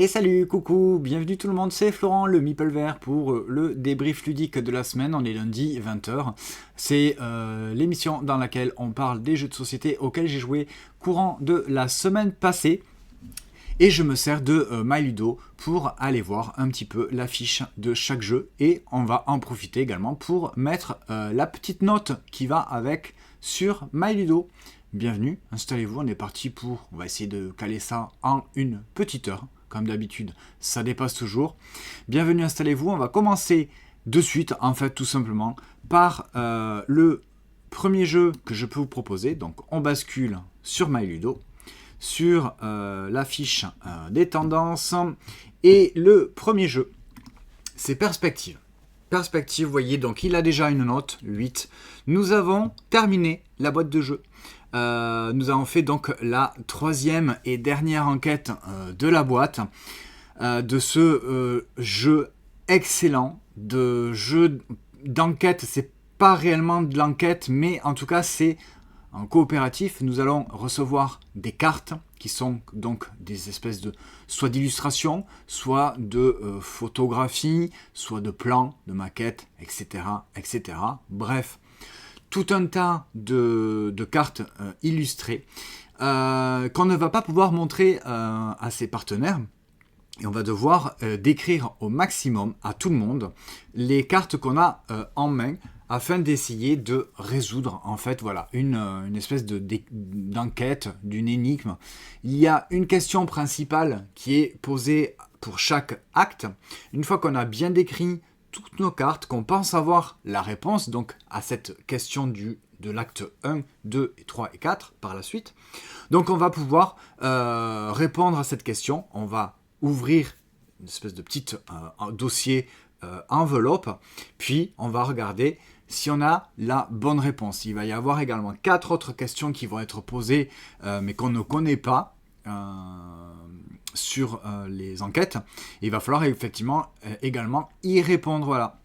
Et salut, coucou, bienvenue tout le monde, c'est Florent, le Meeple Vert pour le débrief ludique de la semaine. On est lundi 20h. C'est l'émission dans laquelle on parle des jeux de société auxquels j'ai joué courant de la semaine passée. Et je me sers de MyLudo pour aller voir un petit peu l'affiche de chaque jeu. Et on va en profiter également pour mettre la petite note qui va avec sur MyLudo. Bienvenue, installez-vous, on est parti on va essayer de caler ça en une petite heure. Comme d'habitude, ça dépasse toujours. Bienvenue, installez-vous, on va commencer de suite, en fait, tout simplement, par le premier jeu que je peux vous proposer. Donc, on bascule sur MyLudo, sur l'affiche des tendances. Et le premier jeu, c'est Perspective. Perspective, vous voyez, donc il a déjà une note, 8. Nous avons terminé la boîte de jeu. Nous avons fait donc la troisième et dernière enquête de la boîte de ce jeu excellent, de jeu d'enquête. C'est pas réellement de l'enquête, mais en tout cas c'est en coopératif. Nous allons recevoir des cartes qui sont donc des espèces de soit d'illustrations, soit de photographies, soit de plans, de maquettes, etc., etc. Bref. Tout un tas de cartes illustrées qu'on ne va pas pouvoir montrer à ses partenaires. Et on va devoir décrire au maximum à tout le monde les cartes qu'on a en main afin d'essayer de résoudre en fait voilà, une espèce d'enquête, d'une énigme. Il y a une question principale qui est posée pour chaque acte. Une fois qu'on a bien décrit toutes nos cartes, qu'on pense avoir la réponse donc à cette question de l'acte 1, 2, et 3 et 4 par la suite. Donc on va pouvoir répondre à cette question. On va ouvrir une espèce de petit dossier enveloppe, puis on va regarder si on a la bonne réponse. Il va y avoir également 4 autres questions qui vont être posées mais qu'on ne connaît pas sur les enquêtes. Et il va falloir effectivement également y répondre. Voilà.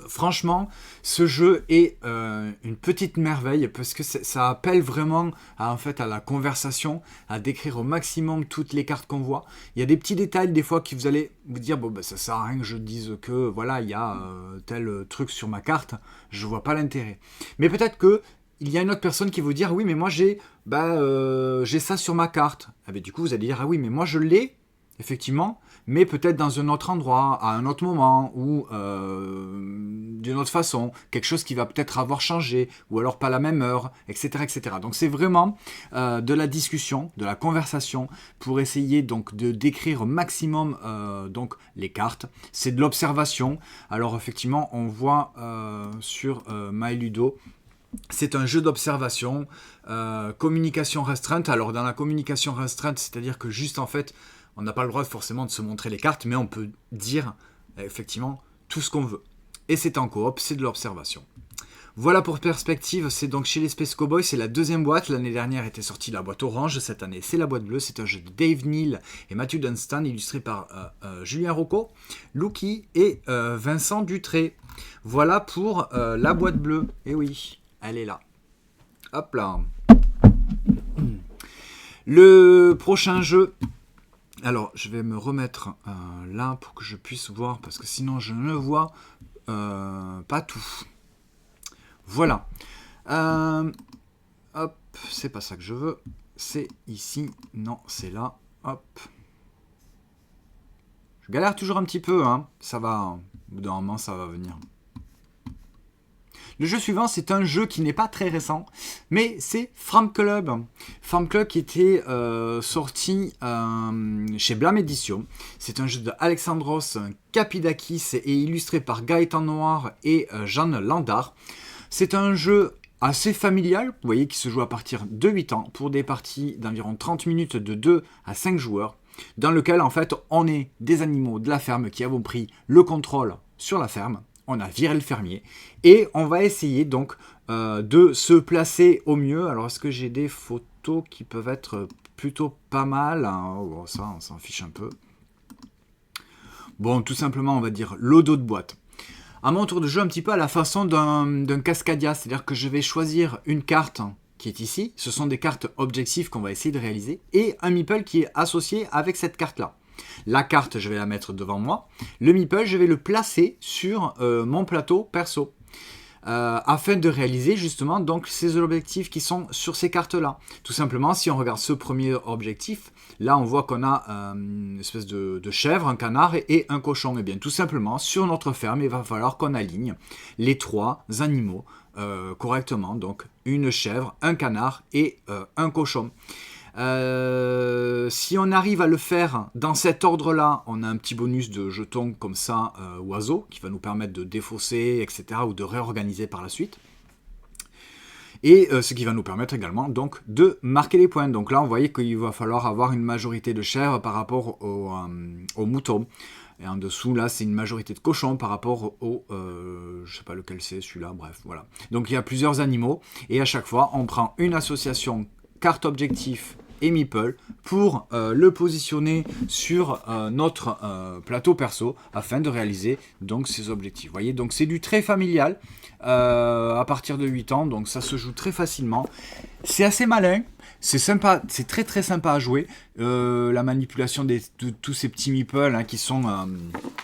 Franchement, ce jeu est une petite merveille parce que ça appelle vraiment en fait, à la conversation, à décrire au maximum toutes les cartes qu'on voit. Il y a des petits détails des fois qui vous allez vous dire bon, ça sert à rien que je dise que voilà, il y a tel truc sur ma carte, je vois pas l'intérêt. Mais peut-être que il y a une autre personne qui va vous dire oui mais moi j'ai ça sur ma carte. Ah, du coup vous allez dire ah oui mais moi je l'ai effectivement, mais peut-être dans un autre endroit, à un autre moment, ou d'une autre façon, quelque chose qui va peut-être avoir changé, ou alors pas la même heure, etc. etc. Donc c'est vraiment de la discussion, de la conversation, pour essayer donc de décrire au maximum donc, les cartes. C'est de l'observation. Alors effectivement, on voit sur MyLudo, c'est un jeu d'observation, communication restreinte. Alors dans la communication restreinte, c'est-à-dire que juste en fait, on n'a pas le droit forcément de se montrer les cartes, mais on peut dire effectivement tout ce qu'on veut. Et c'est en coop, c'est de l'observation. Voilà pour Perspective, c'est donc chez les Space Cowboys, c'est la deuxième boîte. L'année dernière était sortie la boîte orange, cette année c'est la boîte bleue. C'est un jeu de Dave Neal et Matthew Dunstan, illustré par Julien Rocco, Lucky et Vincent Dutré. Voilà pour la boîte bleue. Et oui, elle est là. Hop là. Le prochain jeu... Alors, je vais me remettre là pour que je puisse voir, parce que sinon je ne vois pas tout. Voilà. Hop, c'est pas ça que je veux. C'est ici. Non, c'est là. Hop. Je galère toujours un petit peu, hein. Ça va. Au bout d'un moment, ça va venir. Le jeu suivant, c'est un jeu qui n'est pas très récent, mais c'est Farm Club. Farm Club qui était sorti chez Blam Edition. C'est un jeu de Alexandros Kapidakis et illustré par Gaëtan Noir et Jeanne Landard. C'est un jeu assez familial, vous voyez, qui se joue à partir de 8 ans pour des parties d'environ 30 minutes de 2 à 5 joueurs, dans lequel en fait on est des animaux de la ferme qui avons pris le contrôle sur la ferme. On a viré le fermier et on va essayer donc de se placer au mieux. Alors est-ce que j'ai des photos qui peuvent être plutôt pas mal, oh, ça on s'en fiche un peu. Bon, tout simplement on va dire le dos de boîte. À mon tour de jeu un petit peu à la façon d'un Cascadia, c'est-à-dire que je vais choisir une carte qui est ici. Ce sont des cartes objectives qu'on va essayer de réaliser et un meeple qui est associé avec cette carte-là. La carte, je vais la mettre devant moi. Le meeple, je vais le placer sur mon plateau perso. Afin de réaliser justement donc ces objectifs qui sont sur ces cartes-là. Tout simplement, si on regarde ce premier objectif, là on voit qu'on a une espèce de chèvre, un canard et un cochon. Et bien tout simplement, sur notre ferme, il va falloir qu'on aligne les 3 animaux correctement. Donc une chèvre, un canard et un cochon. Si on arrive à le faire dans cet ordre-là, on a un petit bonus de jetons comme ça, oiseau, qui va nous permettre de défausser, etc., ou de réorganiser par la suite. Et ce qui va nous permettre également donc de marquer les points. Donc là, on voyait qu'il va falloir avoir une majorité de chèvres par rapport aux moutons. Et en dessous, là, c'est une majorité de cochons par rapport au... je sais pas lequel c'est, celui-là, bref, voilà. Donc il y a plusieurs animaux, et à chaque fois, on prend une association carte objectif et meeple pour le positionner sur notre plateau perso afin de réaliser donc ces objectifs. Vous voyez, donc c'est du très familial à partir de 8 ans, donc ça se joue très facilement. C'est assez malin, c'est sympa, c'est très très sympa à jouer. La manipulation de tous ces petits meeples hein, qui sont...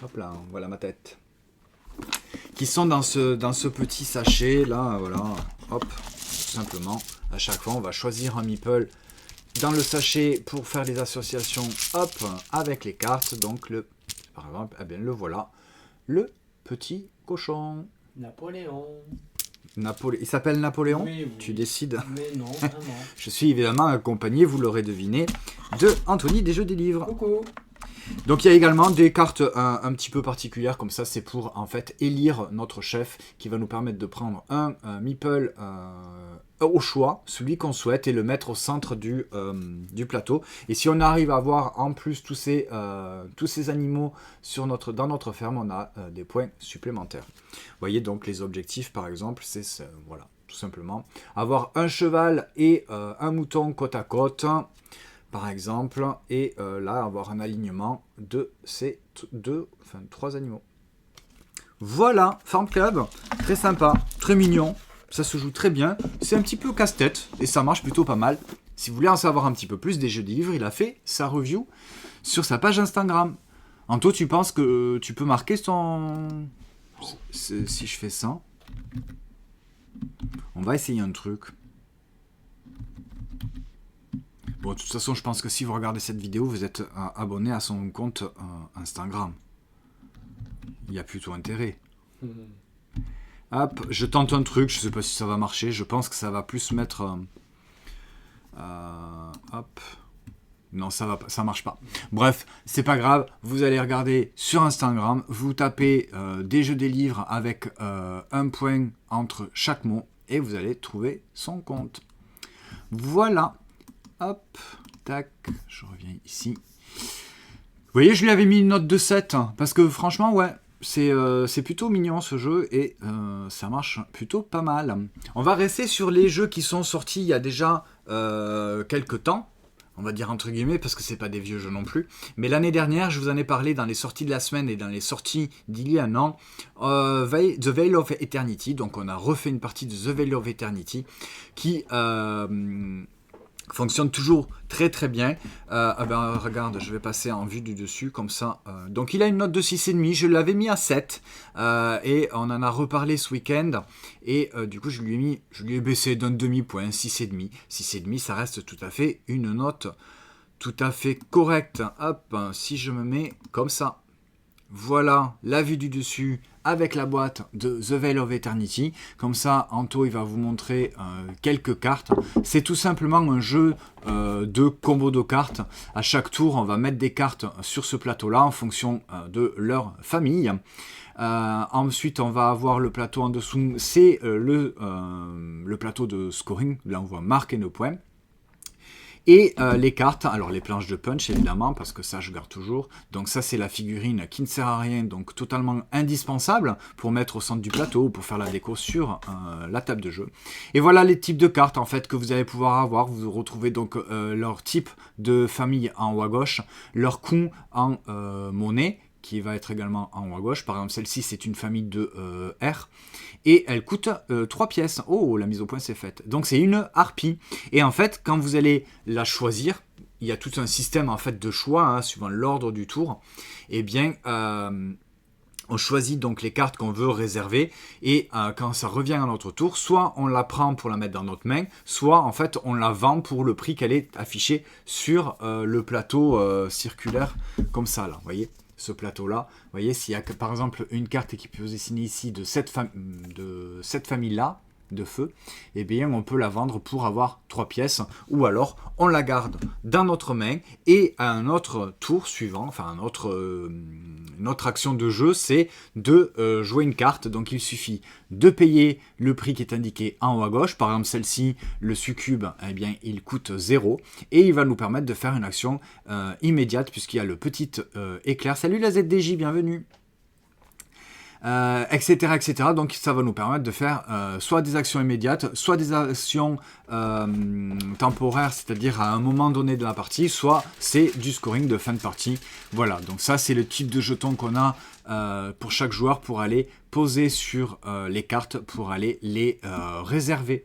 hop là, voilà ma tête. Qui sont dans ce petit sachet là, voilà, hop, tout simplement. À chaque fois, on va choisir un meeple dans le sachet pour faire les associations, hop, avec les cartes. Donc, par exemple, eh bien, le voilà, le petit cochon. Napoléon. Il s'appelle Napoléon, Oui. Tu décides. Mais non, vraiment. Je suis évidemment accompagné, vous l'aurez deviné, de Anthony des Jeux des Livres. Coucou. Donc il y a également des cartes un petit peu particulières, comme ça c'est pour en fait élire notre chef, qui va nous permettre de prendre un meeple au choix, celui qu'on souhaite, et le mettre au centre du plateau. Et si on arrive à avoir en plus tous ces animaux dans notre ferme, on a des points supplémentaires. Vous voyez donc les objectifs par exemple, c'est voilà, tout simplement avoir un cheval et un mouton côte à côte, par exemple, et là avoir un alignement de ces 3 animaux. Voilà, Farm Club, très sympa, très mignon, ça se joue très bien, c'est un petit peu casse-tête et ça marche plutôt pas mal. Si vous voulez en savoir un petit peu plus des jeux des livres, il a fait sa review sur sa page Instagram. Anto, tu penses que tu peux marquer son... Si je fais ça, on va essayer un truc. Bon, de toute façon, je pense que si vous regardez cette vidéo, vous êtes abonné à son compte Instagram. Il y a plutôt intérêt. Hop, je tente un truc, je sais pas si ça va marcher, je pense que ça va plus mettre... hop. Non, ça marche pas. Bref, c'est pas grave, vous allez regarder sur Instagram, vous tapez des jeux des livres avec un point entre chaque mot, et vous allez trouver son compte. Voilà. Hop, tac, je reviens ici. Vous voyez, je lui avais mis une note de 7, hein, parce que franchement, ouais, c'est plutôt mignon ce jeu, et ça marche plutôt pas mal. On va rester sur les jeux qui sont sortis il y a déjà quelques temps, on va dire entre guillemets, parce que c'est pas des vieux jeux non plus. Mais l'année dernière, je vous en ai parlé dans les sorties de la semaine et dans les sorties d'il y a un an, The Veil of Eternity, donc on a refait une partie de The Veil of Eternity, qui... fonctionne toujours très très bien. Regarde, je vais passer en vue du dessus comme ça. Donc il a une note de 6,5, je l'avais mis à 7 et on en a reparlé ce week-end et du coup je lui ai baissé d'un demi-point, 6,5. 6,5, ça reste tout à fait une note tout à fait correcte. Hop, si je me mets comme ça. Voilà la vue du dessus avec la boîte de The Veil of Eternity. Comme ça, Anto, il va vous montrer quelques cartes. C'est tout simplement un jeu de combo de cartes. À chaque tour, on va mettre des cartes sur ce plateau-là en fonction de leur famille. Ensuite, on va avoir le plateau en dessous. C'est le plateau de scoring. Là, on voit marquer nos points. Et les cartes, alors les planches de punch évidemment, parce que ça je garde toujours. Donc ça c'est la figurine qui ne sert à rien, donc totalement indispensable pour mettre au centre du plateau ou pour faire la déco sur la table de jeu. Et voilà les types de cartes en fait que vous allez pouvoir avoir. Vous retrouvez donc leur type de famille en haut à gauche, leur coût en monnaie, qui va être également en haut à gauche. Par exemple, celle-ci, c'est une famille de R. Et elle coûte 3 pièces. Oh, la mise au point, c'est faite. Donc, c'est une harpie. Et en fait, quand vous allez la choisir, il y a tout un système en fait de choix, hein, suivant l'ordre du tour, eh bien, on choisit donc les cartes qu'on veut réserver et quand ça revient à notre tour, soit on la prend pour la mettre dans notre main, soit en fait on la vend pour le prix qu'elle est affichée sur le plateau circulaire comme ça là, vous voyez, ce plateau là, vous voyez, s'il y a par exemple une carte qui est positionnée ici de cette famille là, de feu, eh bien on peut la vendre pour avoir 3 pièces, ou alors on la garde dans notre main et à un autre tour suivant, enfin une autre action de jeu, c'est de jouer une carte. Donc il suffit de payer le prix qui est indiqué en haut à gauche. Par exemple celle-ci, le succube, eh bien il coûte 0 et il va nous permettre de faire une action immédiate puisqu'il y a le petit éclair. Salut la ZDJ, bienvenue. Etc., etc. Donc ça va nous permettre de faire soit des actions immédiates, soit des actions temporaires, c'est-à-dire à un moment donné de la partie, soit c'est du scoring de fin de partie. Voilà, donc ça c'est le type de jeton qu'on a pour chaque joueur pour aller poser sur les cartes, pour aller les réserver.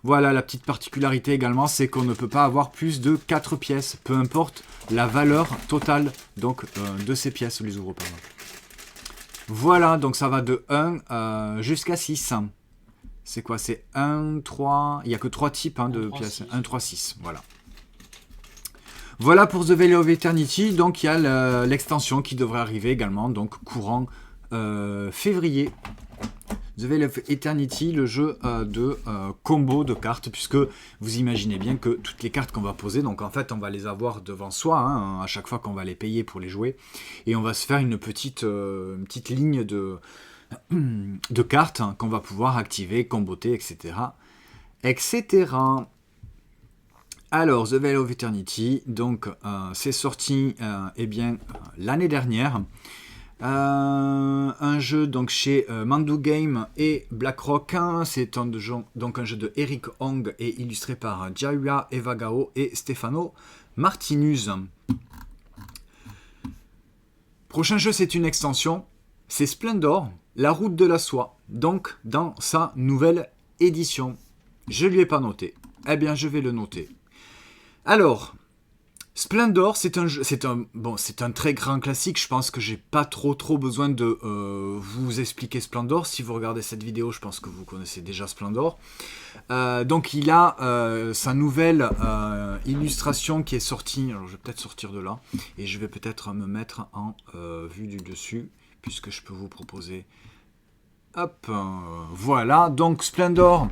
Voilà, la petite particularité également, c'est qu'on ne peut pas avoir plus de 4 pièces, peu importe la valeur totale donc, de ces pièces, les ouvre par exemple. Voilà, donc ça va de 1 jusqu'à 6. C'est quoi? C'est 1, 3... Il n'y a que 3 types hein, de pièces. 1, 3, 6, voilà. Voilà pour The Veil of Eternity. Donc il y a l'extension qui devrait arriver également, donc courant février. The Veil of Eternity, le jeu de combo de cartes, puisque vous imaginez bien que toutes les cartes qu'on va poser, donc en fait on va les avoir devant soi, hein, à chaque fois qu'on va les payer pour les jouer, et on va se faire une petite ligne de cartes hein, qu'on va pouvoir activer, comboter, etc. etc. Alors, The Veil of Eternity, donc c'est sorti eh bien, l'année dernière. Un jeu donc chez Mandu Game et BlackRock. C'est donc un jeu de Eric Hong et illustré par Jaya Evagao et Stefano Martinuz. Prochain jeu, c'est une extension. C'est Splendor, la route de la soie. Donc, dans sa nouvelle édition. Je ne lui ai pas noté. Eh bien, je vais le noter. Alors... Splendor, c'est un très grand classique. Je pense que j'ai pas trop besoin de vous expliquer Splendor. Si vous regardez cette vidéo, je pense que vous connaissez déjà Splendor. Donc il a sa nouvelle illustration qui est sortie. Alors je vais peut-être sortir de là et je vais peut-être me mettre en vue du dessus puisque je peux vous proposer. Hop, voilà. Donc Splendor.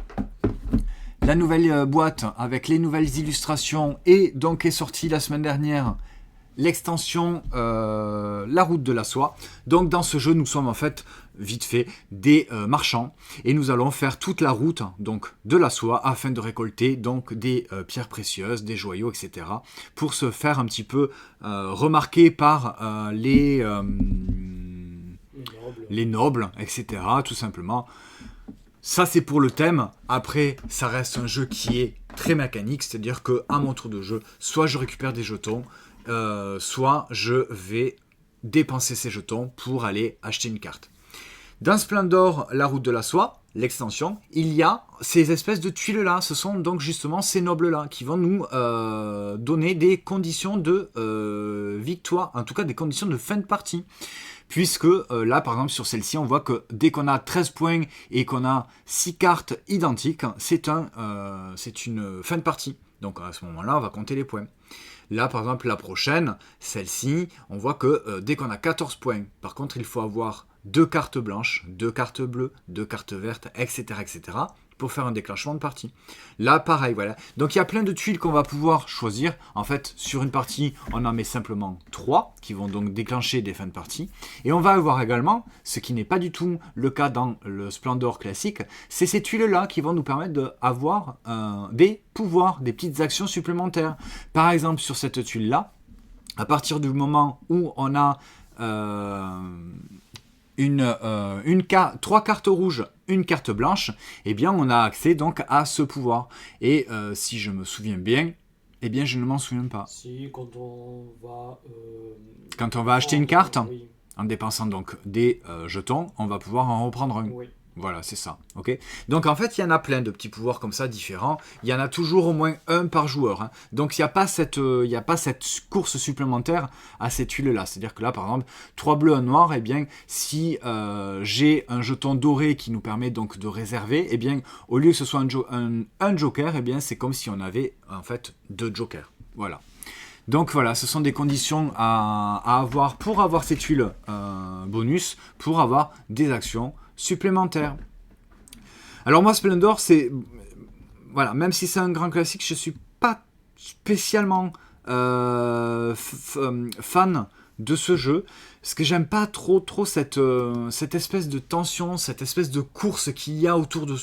La nouvelle boîte avec les nouvelles illustrations et donc est sortie la semaine dernière l'extension La route de la soie. Donc dans ce jeu nous sommes en fait vite fait des marchands et nous allons faire toute la route donc de la soie afin de récolter donc des pierres précieuses, des joyaux, etc. pour se faire un petit peu remarquer par les nobles, etc. tout simplement. Ça c'est pour le thème. Après ça reste un jeu qui est très mécanique, c'est-à-dire que à mon tour de jeu, soit je récupère des jetons, soit je vais dépenser ces jetons pour aller acheter une carte. Dans Splendor, la route de la soie, l'extension, il y a ces espèces de tuiles là. Ce sont donc justement ces nobles là qui vont nous donner des conditions de victoire, en tout cas des conditions de fin de partie. Puisque là, par exemple, sur celle-ci, on voit que dès qu'on a 13 points et qu'on a 6 cartes identiques, c'est une fin de partie. Donc à ce moment-là, on va compter les points. Là, par exemple, la prochaine, celle-ci, on voit que dès qu'on a 14 points, par contre, il faut avoir 2 cartes blanches, 2 cartes bleues, 2 cartes vertes, etc., etc., pour faire un déclenchement de partie. Là, pareil, voilà. Donc, il y a plein de tuiles qu'on va pouvoir choisir. En fait, sur une partie, on en met simplement 3, qui vont donc déclencher des fins de partie. Et on va avoir également, ce qui n'est pas du tout le cas dans le Splendor classique, c'est ces tuiles-là qui vont nous permettre d'avoir des pouvoirs, des petites actions supplémentaires. Par exemple, sur cette tuile-là, à partir du moment où on a 3 cartes rouges, une carte blanche, eh bien on a accès donc à ce pouvoir. Et si je me souviens bien, eh bien je ne m'en souviens pas. Si, quand on va acheter une carte, oui. en dépensant donc des jetons, on va pouvoir en reprendre un. Oui. Voilà, c'est ça. Ok. Donc en fait, il y en a plein de petits pouvoirs comme ça différents. Il y en a toujours au moins un par joueur. Hein. Donc il n'y a pas cette course supplémentaire à cette huile-là. C'est-à-dire que là, par exemple, 3 bleus, 1 noir, eh bien, si j'ai un jeton doré qui nous permet donc de réserver, eh bien, au lieu que ce soit un joker, eh bien, c'est comme si on avait en fait 2 jokers. Voilà. Donc voilà, ce sont des conditions à avoir pour avoir cette huile bonus, pour avoir des actions supplémentaires. Alors moi, Splendor, c'est... Voilà, même si c'est un grand classique, je ne suis pas spécialement fan de ce jeu. Parce que j'aime pas trop cette espèce de tension, cette espèce de course qu'il y a autour de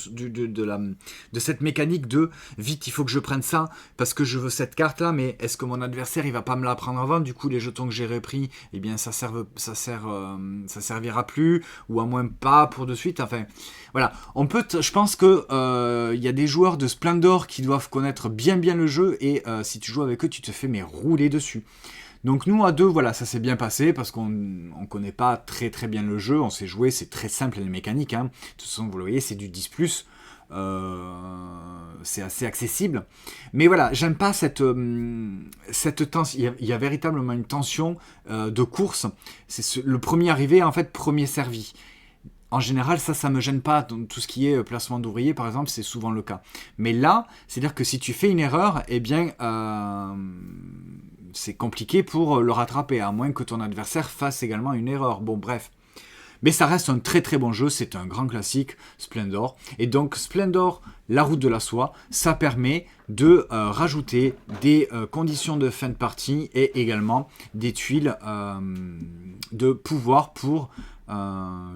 cette mécanique de vite, il faut que je prenne ça parce que je veux cette carte là, mais est-ce que mon adversaire il va pas me la prendre avant? Du coup, les jetons que j'ai repris, eh bien ça servira plus, ou à moins pas pour de suite. Enfin, voilà. Je pense que il y a des joueurs de Splendor qui doivent connaître bien le jeu et si tu joues avec eux, tu te fais rouler dessus. Donc nous à deux, voilà, ça s'est bien passé parce qu'on ne connaît pas très bien le jeu, on s'est joué, c'est très simple les mécaniques. Hein. De toute façon, vous le voyez, c'est du 10+, c'est assez accessible. Mais voilà, j'aime pas cette tension, il y a véritablement une tension de course. C'est le premier arrivé, en fait, premier servi. En général, ça me gêne pas. Dans tout ce qui est placement d'ouvriers, par exemple, c'est souvent le cas. Mais là, c'est-à-dire que si tu fais une erreur, eh bien... c'est compliqué pour le rattraper, à moins que ton adversaire fasse également une erreur. Bon, bref. Mais ça reste un très bon jeu, c'est un grand classique, Splendor. Et donc, Splendor, la route de la soie, ça permet de rajouter des conditions de fin de partie et également des tuiles de pouvoir pour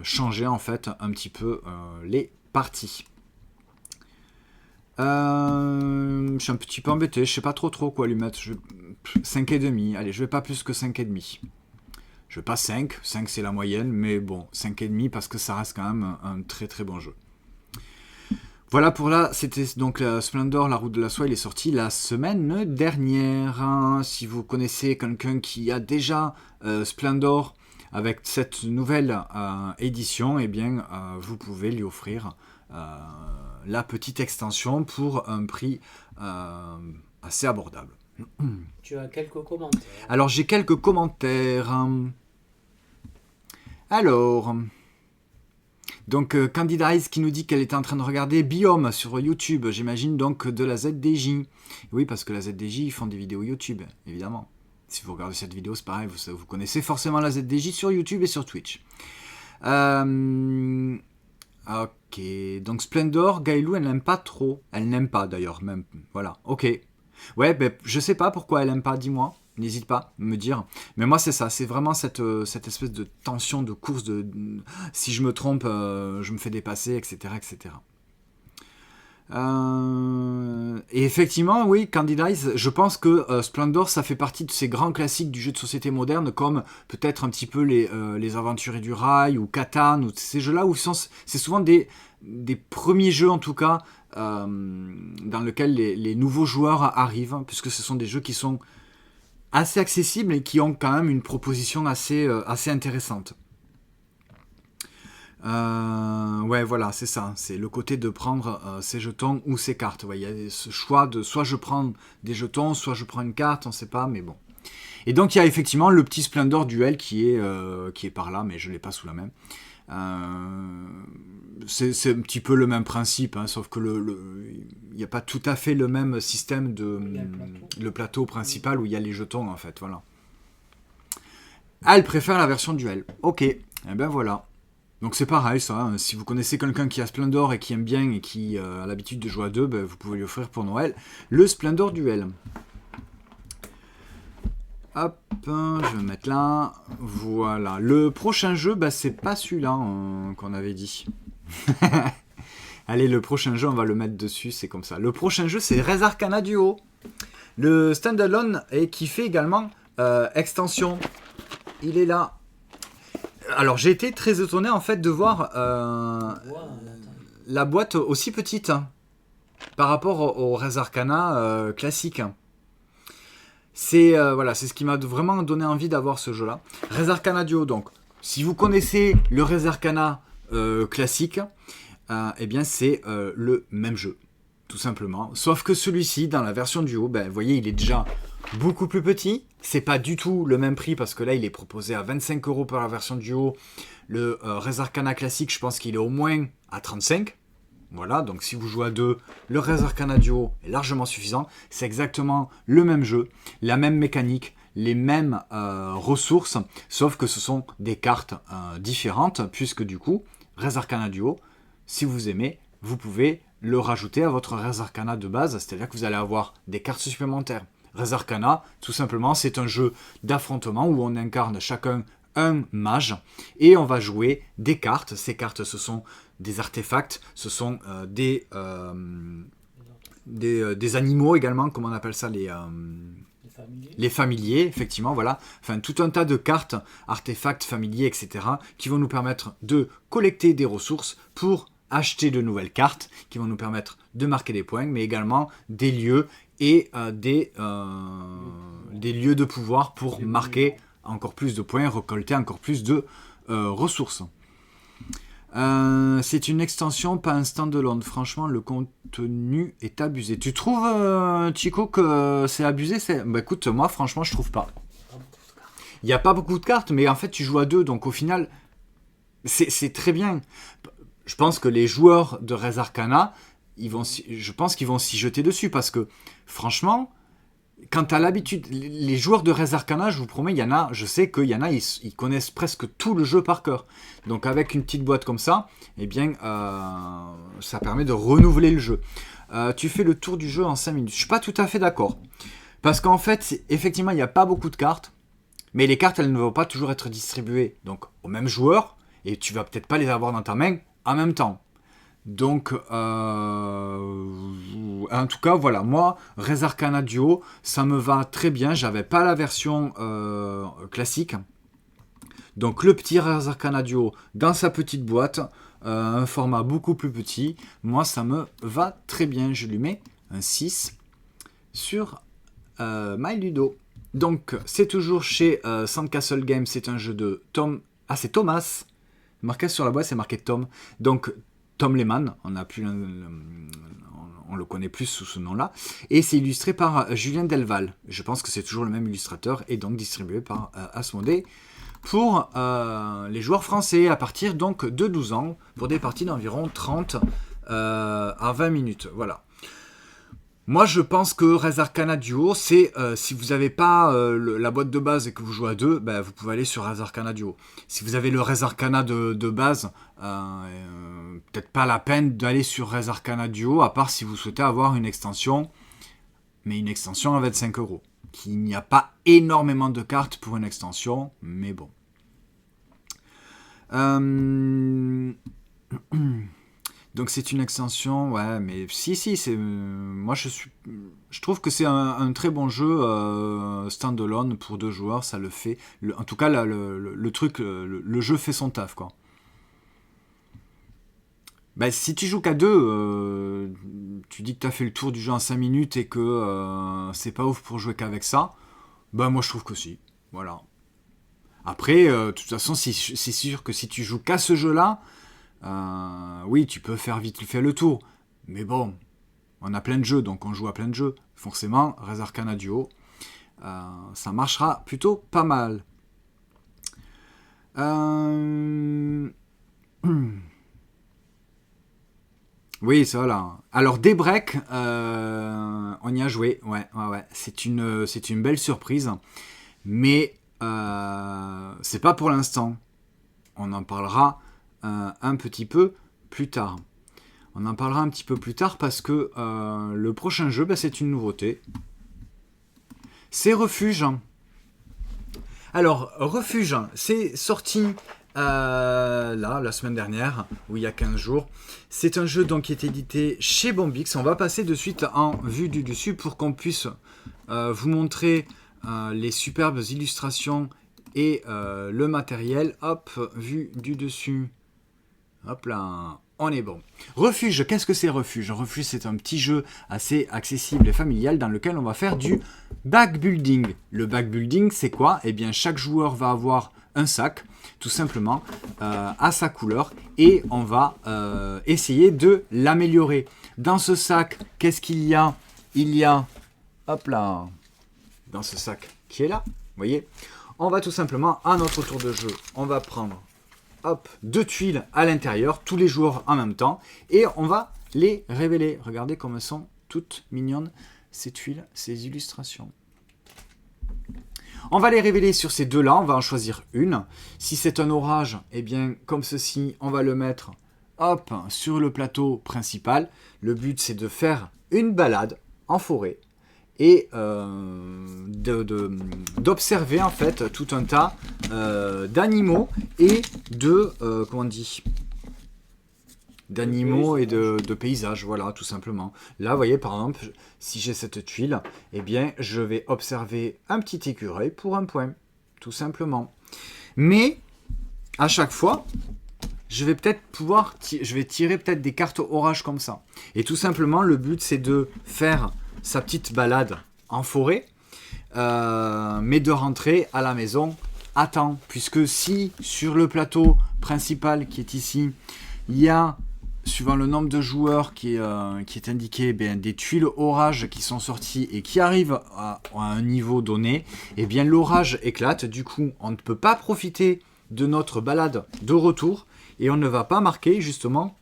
changer en fait un petit peu les parties. Je suis un petit peu embêté, je sais pas trop quoi lui mettre. 5,5, allez, je vais pas plus que 5,5. Je vais pas 5 c'est la moyenne, mais bon, 5,5 parce que ça reste quand même un très bon jeu. Voilà pour là, c'était donc Splendor, la route de la soie, il est sorti la semaine dernière. Hein. Si vous connaissez quelqu'un qui a déjà Splendor avec cette nouvelle édition, eh bien, vous pouvez lui offrir la petite extension pour un prix assez abordable. Tu as quelques commentaires. Alors j'ai quelques commentaires. Alors, donc Candida Eyes qui nous dit qu'elle était en train de regarder Biome sur YouTube, j'imagine donc de la ZDJ. Oui, parce que la ZDJ ils font des vidéos YouTube, évidemment. Si vous regardez cette vidéo, c'est pareil, vous connaissez forcément la ZDJ sur YouTube et sur Twitch. Ok, donc Splendor, Gailou, elle n'aime pas trop. Elle n'aime pas d'ailleurs, même. Voilà, ok. Ouais, ben, je sais pas pourquoi elle aime pas, dis-moi. N'hésite pas à me dire. Mais moi, c'est ça. C'est vraiment cette espèce de tension, de course. Si je me trompe, je me fais dépasser, etc. etc. Et effectivement, oui, Candida Eyes, je pense que Splendor, ça fait partie de ces grands classiques du jeu de société moderne, comme peut-être un petit peu les Aventuriers du Rail, ou Catan, ou ces jeux-là, où c'est souvent des premiers jeux, en tout cas, dans lesquels les nouveaux joueurs arrivent, puisque ce sont des jeux qui sont assez accessibles et qui ont quand même une proposition assez intéressante. Ouais, voilà, c'est ça. C'est le côté de prendre ses jetons ou ses cartes. Ouais, il y a ce choix de soit je prends des jetons, soit je prends une carte, on sait pas, mais bon. Et donc il y a effectivement le petit Splendor Duel qui est par là, mais je l'ai pas sous la main. C'est un petit peu le même principe, hein, sauf que il n'y a pas tout à fait le même système le plateau principal où il y a les jetons en fait, voilà. Ah, elle préfère la version Duel. Ok, et ben voilà. Donc c'est pareil ça, hein. Si vous connaissez quelqu'un qui a Splendor et qui aime bien et qui a l'habitude de jouer à deux, ben, vous pouvez lui offrir pour Noël le Splendor Duel. Hop, je vais mettre là. Voilà. Le prochain jeu, bah, c'est pas celui-là qu'on avait dit. Allez, le prochain jeu, on va le mettre dessus, c'est comme ça. Le prochain jeu, c'est Res Arcana Duo. Le standalone et qui fait également extension. Il est là. Alors, j'ai été très étonné en fait de voir la boîte aussi petite par rapport au Res Arcana classique. C'est ce qui m'a vraiment donné envie d'avoir ce jeu-là. Res Arcana Duo, donc. Si vous connaissez le Res Arcana classique, eh bien c'est le même jeu, tout simplement. Sauf que celui-ci, dans la version duo, vous voyez, il est déjà beaucoup plus petit. C'est pas du tout le même prix parce que là, il est proposé à 25 € pour la version duo. Le Res Arcana classique, je pense qu'il est au moins à 35. Voilà, donc si vous jouez à 2, le Res Arcana duo est largement suffisant. C'est exactement le même jeu, la même mécanique, les mêmes ressources, sauf que ce sont des cartes différentes, puisque du coup, Res Arcana duo, si vous aimez, vous pouvez le rajouter à votre Res Arcana de base, c'est-à-dire que vous allez avoir des cartes supplémentaires. Res Arcana, tout simplement, c'est un jeu d'affrontement où on incarne chacun un mage et on va jouer des cartes. Ces cartes, ce sont des artefacts, ce sont des animaux également, comment on appelle ça, les familiers, effectivement, voilà. Enfin, tout un tas de cartes, artefacts, familiers, etc., qui vont nous permettre de collecter des ressources pour acheter de nouvelles cartes, qui vont nous permettre de marquer des points, mais également des lieux et des lieux de pouvoir pour marquer encore plus de points, récolter encore plus de ressources. C'est une extension, pas un stand-alone. Franchement, le contenu est abusé. Tu trouves, Chico, que c'est abusé? Écoute, moi, franchement, je trouve pas. Il n'y a pas beaucoup de cartes, mais en fait, tu joues à 2, donc au final, c'est très bien. Je pense que les joueurs de Res Arcana, je pense qu'ils vont s'y jeter dessus, parce que, franchement, quand tu as l'habitude, les joueurs de Res Arcana, je vous promets, je sais qu'il y en a, ils connaissent presque tout le jeu par cœur. Donc avec une petite boîte comme ça, eh bien, ça permet de renouveler le jeu. Tu fais le tour du jeu en 5 minutes. Je ne suis pas tout à fait d'accord. Parce qu'en fait, effectivement, il n'y a pas beaucoup de cartes, mais les cartes, elles ne vont pas toujours être distribuées donc, au même joueur, et tu vas peut-être pas les avoir dans ta main en même temps. Donc, en tout cas, voilà, moi, Res Arcana Duo, ça me va très bien. J'avais pas la version classique. Donc, le petit Res Arcana Duo dans sa petite boîte, un format beaucoup plus petit. Moi, ça me va très bien. Je lui mets un 6 sur My Ludo. Donc, c'est toujours chez Sandcastle Games. C'est un jeu de Tom. Ah, c'est Thomas. Marqué sur la boîte, c'est marqué Tom. Donc, Tom Lehman, on le connaît plus sous ce nom-là, et c'est illustré par Julien Delval. Je pense que c'est toujours le même illustrateur, et donc distribué par Asmodée pour les joueurs français à partir donc de 12 ans, pour des parties d'environ 30 à 20 minutes. Voilà. Moi, je pense que Res Arcana Duo, c'est si vous n'avez pas la boîte de base et que vous jouez à 2, vous pouvez aller sur Res Arcana Duo. Si vous avez le Res Arcana de base, peut-être pas la peine d'aller sur Res Arcana Duo, à part si vous souhaitez avoir une extension, mais une extension à 25 €. Il n'y a pas énormément de cartes pour une extension, mais bon. Donc c'est une extension, ouais, mais si, c'est, moi je trouve que c'est un très bon jeu standalone pour 2 joueurs, ça le fait. En tout cas, le truc, le jeu fait son taf, quoi. Si tu joues qu'à 2, tu dis que tu as fait le tour du jeu en 5 minutes et que c'est pas ouf pour jouer qu'avec ça, moi je trouve que si, voilà. Après, de toute façon, c'est sûr que si tu joues qu'à ce jeu-là, oui, tu peux faire vite fait le tour, mais bon, on a plein de jeux, donc on joue à plein de jeux. Forcément, Res Arcana Duo, ça marchera plutôt pas mal. Oui, ça là. Alors Daybreak, on y a joué, ouais. C'est une belle surprise, mais c'est pas pour l'instant. On en parlera un petit peu plus tard. On en parlera un petit peu plus tard parce que le prochain jeu, c'est une nouveauté. C'est Refuge. Alors, Refuge, c'est sorti la semaine dernière, ou il y a 15 jours. C'est un jeu donc, qui est édité chez Bombix. On va passer de suite en vue du dessus pour qu'on puisse vous montrer les superbes illustrations et le matériel. Hop, vue du dessus. Hop là, on est bon. Refuge, qu'est-ce que c'est Refuge? Refuge, c'est un petit jeu assez accessible et familial dans lequel on va faire du backbuilding. Le backbuilding, c'est quoi? Eh bien, chaque joueur va avoir un sac tout simplement à sa couleur et on va essayer de l'améliorer. Dans ce sac, qu'est-ce qu'il y a? Il y a, hop là, dans ce sac qui est là, vous voyez, on va tout simplement, à notre tour de jeu, on va prendre, hop, 2 tuiles à l'intérieur, tous les joueurs en même temps, et on va les révéler. Regardez comme elles sont toutes mignonnes, ces tuiles, ces illustrations. On va les révéler sur ces deux-là, on va en choisir une. Si c'est un orage, eh bien, comme ceci, on va le mettre, hop, sur le plateau principal. Le but, c'est de faire une balade en forêt et d'observer en fait tout un tas d'animaux et de comment on dit, d'animaux et de paysages, voilà, tout simplement. Là, vous voyez, par exemple, si j'ai cette tuile, eh bien, je vais observer un petit écureuil pour un point, tout simplement. Mais à chaque fois, je vais peut-être pouvoir, je vais tirer peut-être des cartes orage comme ça. Et tout simplement, le but, c'est de faire sa petite balade en forêt, mais de rentrer à la maison à temps. Puisque si sur le plateau principal qui est ici, il y a, suivant le nombre de joueurs qui est indiqué, des tuiles orage qui sont sorties et qui arrivent à un niveau donné, et bien l'orage éclate. Du coup, on ne peut pas profiter de notre balade de retour et on ne va pas marquer justement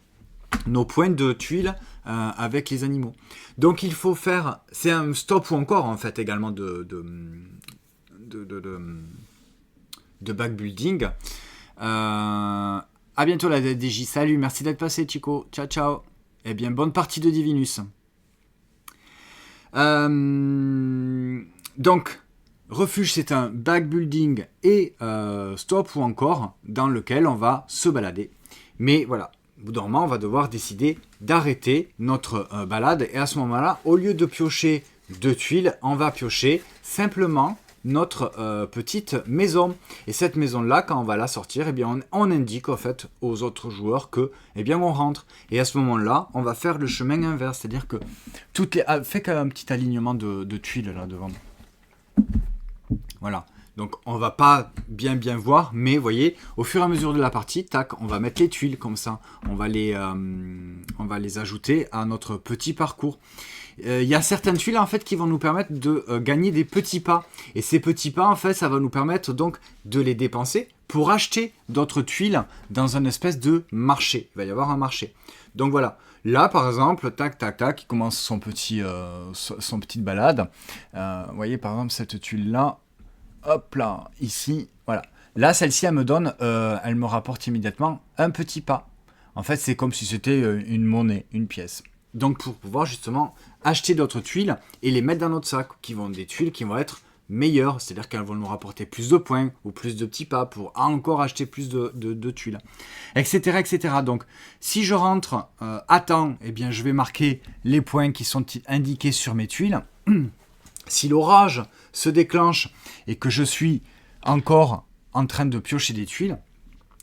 nos points de tuiles avec les animaux. Donc il faut faire, c'est un stop ou encore en fait également de backbuilding. À bientôt la DJ, salut, merci d'être passé Chico, ciao ciao. Eh bien bonne partie de Divinus. Donc refuge, c'est un backbuilding et stop ou encore dans lequel on va se balader. Mais voilà, au bout d'un moment, on va devoir décider d'arrêter notre balade. Et à ce moment-là, au lieu de piocher 2 tuiles, on va piocher simplement notre petite maison. Et cette maison-là, quand on va la sortir, eh bien, on indique en fait aux autres joueurs que, eh bien, on rentre. Et à ce moment-là, on va faire le chemin inverse. C'est-à-dire que fait un petit alignement de tuiles là devant. Voilà. Donc on va pas bien voir, mais vous voyez, au fur et à mesure de la partie, tac, on va mettre les tuiles comme ça. On va les ajouter à notre petit parcours. Il y a certaines tuiles en fait qui vont nous permettre de gagner des petits pas. Et ces petits pas en fait, ça va nous permettre donc de les dépenser pour acheter d'autres tuiles dans un espèce de marché. Il va y avoir un marché. Donc voilà. Là, par exemple, tac, il commence son petite balade. Vous voyez, par exemple, cette tuile-là, hop là, ici, voilà. Là, celle-ci, elle me rapporte immédiatement un petit pas. En fait, c'est comme si c'était une monnaie, une pièce. Donc, pour pouvoir justement acheter d'autres tuiles et les mettre dans notre sac, des tuiles qui vont être meilleures, c'est-à-dire qu'elles vont nous rapporter plus de points ou plus de petits pas pour encore acheter plus de tuiles, etc. Donc, si je rentre à temps, eh bien, je vais marquer les points qui sont indiqués sur mes tuiles. Si l'orage se déclenche et que je suis encore en train de piocher des tuiles,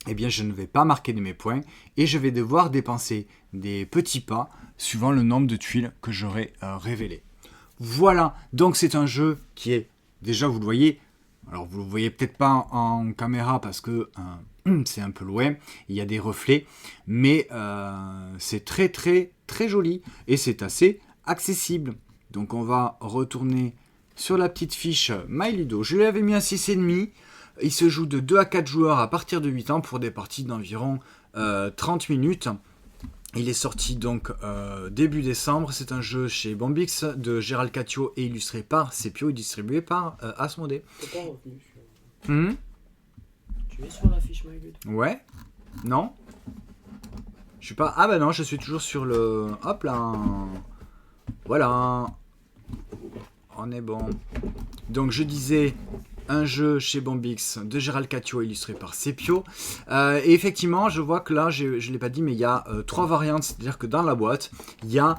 eh bien, je ne vais pas marquer de mes points et je vais devoir dépenser des petits pas suivant le nombre de tuiles que j'aurai révélées. Voilà, donc c'est un jeu qui est, déjà vous le voyez, alors vous ne le voyez peut-être pas en caméra parce que c'est un peu loin, il y a des reflets, mais c'est très très très joli et c'est assez accessible. Donc on va retourner sur la petite fiche MyLudo. Je lui avais mis un 6,5. Il se joue de 2 à 4 joueurs à partir de 8 ans pour des parties d'environ 30 minutes. Il est sorti donc début décembre. C'est un jeu chez Bombix de Gérald Catio et illustré par Sepio et distribué par Asmodée. T'es pas revenu sur... Tu es sur la fiche MyLudo. Ouais. Non. Je suis pas... Ah bah non, je suis toujours sur le... Hop là. Voilà. On est bon. Donc je disais... un jeu chez Bombix de Gérald Catio illustré par Sepio. Et effectivement, je vois que là, je ne l'ai pas dit, mais il y a 3 variantes. C'est-à-dire que dans la boîte, il y a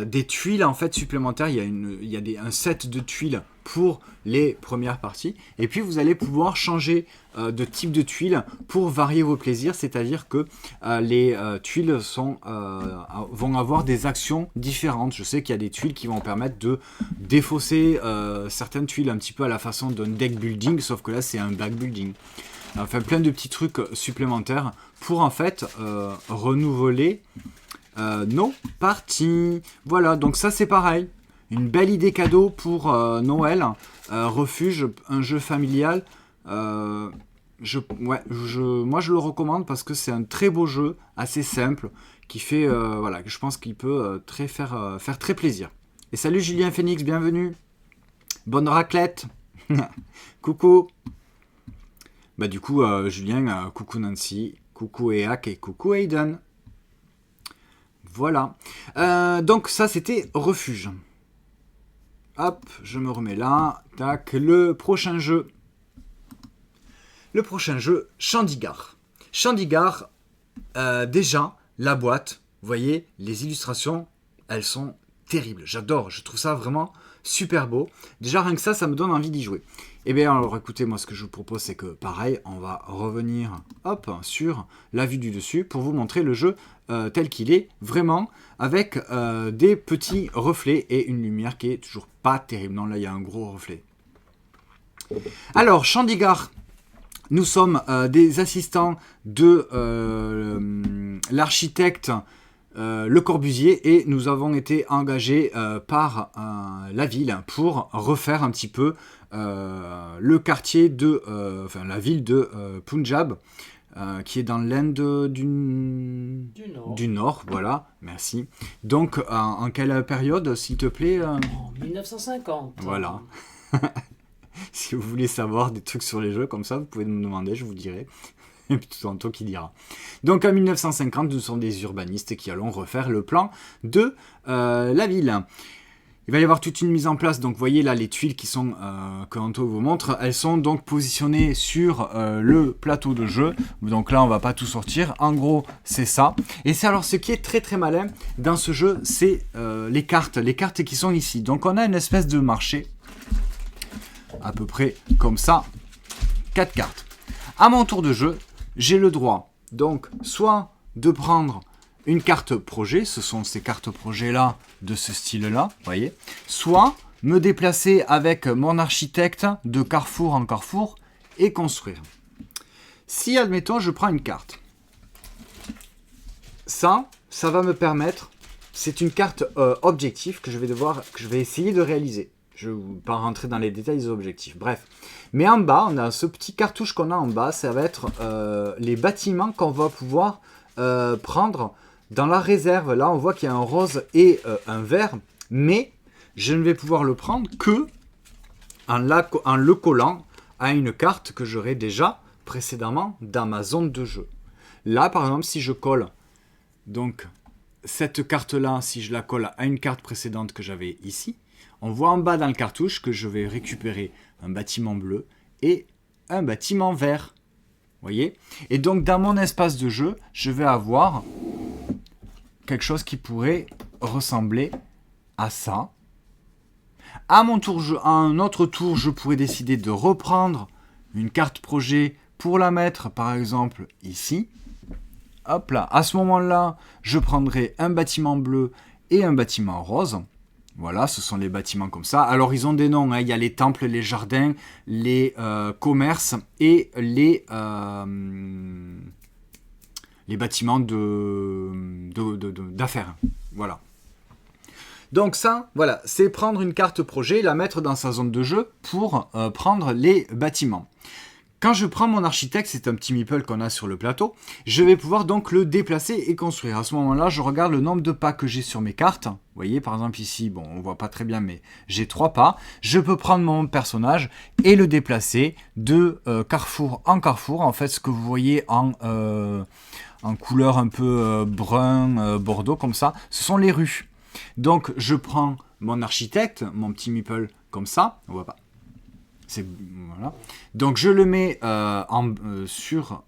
des tuiles en fait supplémentaires. Il y a un set de tuiles pour les premières parties. Et puis, vous allez pouvoir changer de type de tuiles pour varier vos plaisirs. C'est-à-dire que les tuiles vont avoir des actions différentes. Je sais qu'il y a des tuiles qui vont permettre de défausser certaines tuiles un petit peu à la façon d'un deck building, sauf que là, c'est un back building. enfin plein de petits trucs supplémentaires pour en fait renouveler nos parties. Voilà, donc ça c'est pareil. Une belle idée cadeau pour Noël. Refuge, un jeu familial. Moi je le recommande parce que c'est un très beau jeu, assez simple, qui fait, que je pense qu'il peut faire très plaisir. Et salut Julien Phoenix, bienvenue. Bonne raclette. Coucou. Bah du coup, Julien, coucou Nancy, coucou Eak et coucou Aiden. Voilà. Donc ça, c'était Refuge. Hop, je me remets là. Tac, le prochain jeu. Chandigarh. Chandigarh, déjà, la boîte, vous voyez, les illustrations, elles sont terribles. J'adore, je trouve ça vraiment super beau. Déjà, rien que ça me donne envie d'y jouer. Eh bien, alors écoutez, moi ce que je vous propose, c'est que pareil, on va revenir sur la vue du dessus pour vous montrer le jeu tel qu'il est, vraiment, avec des petits reflets et une lumière qui est toujours pas terrible. Non, là, il y a un gros reflet. Alors, Chandigarh, nous sommes des assistants de l'architecte Le Corbusier et nous avons été engagés par la ville pour refaire un petit peu le quartier la ville de Punjab qui est dans l'Inde du Nord, voilà, merci. Donc en quelle période, s'il te plaît En 1950. Voilà. Si vous voulez savoir des trucs sur les jeux comme ça, vous pouvez me demander, je vous dirai. Et puis tout tantôt qui dira. Donc en 1950, nous sommes des urbanistes qui allons refaire le plan de la ville. Il va y avoir toute une mise en place. Donc vous voyez là les tuiles qui sont que Anto vous montre, elles sont donc positionnées sur le plateau de jeu. Donc là on va pas tout sortir. En gros c'est ça. Et c'est alors ce qui est très très malin dans ce jeu, c'est les cartes qui sont ici. Donc on a une espèce de marché à peu près comme ça, 4 cartes. À mon tour de jeu, j'ai le droit, donc, soit de prendre une carte projet, ce sont ces cartes projet-là, de ce style-là, vous voyez, soit me déplacer avec mon architecte de carrefour en carrefour et construire. Si, admettons, je prends une carte, ça va me permettre, c'est une carte objectif que je vais essayer de réaliser. Je ne vais pas rentrer dans les détails des objectifs. Bref. Mais en bas, on a ce petit cartouche qu'on a en bas. Ça va être les bâtiments qu'on va pouvoir prendre dans la réserve. Là, on voit qu'il y a un rose et un vert. Mais je ne vais pouvoir le prendre que en le collant à une carte que j'aurais déjà précédemment dans ma zone de jeu. Là, par exemple, si je colle donc cette carte-là, si je la colle à une carte précédente que j'avais ici, on voit en bas dans le cartouche que je vais récupérer un bâtiment bleu et un bâtiment vert. Vous voyez ? Et donc dans mon espace de jeu, je vais avoir quelque chose qui pourrait ressembler à ça. À un autre tour, je pourrais décider de reprendre une carte projet pour la mettre par exemple ici. Hop là, à ce moment-là, je prendrai un bâtiment bleu et un bâtiment rose. Voilà, ce sont les bâtiments comme ça. Alors, ils ont des noms. Hein. Il y a les temples, les jardins, les commerces et les bâtiments d'affaires. Voilà. Donc ça, voilà, c'est prendre une carte projet, la mettre dans sa zone de jeu pour prendre les bâtiments. Quand je prends mon architecte, c'est un petit meeple qu'on a sur le plateau, je vais pouvoir donc le déplacer et construire. À ce moment-là, je regarde le nombre de pas que j'ai sur mes cartes. Vous voyez, par exemple ici, bon, on voit pas très bien, mais j'ai 3 pas. Je peux prendre mon personnage et le déplacer de carrefour en carrefour. En fait, ce que vous voyez en couleur un peu brun, bordeaux, comme ça, ce sont les rues. Donc, je prends mon architecte, mon petit meeple comme ça, on voit pas. Voilà. Donc je le mets sur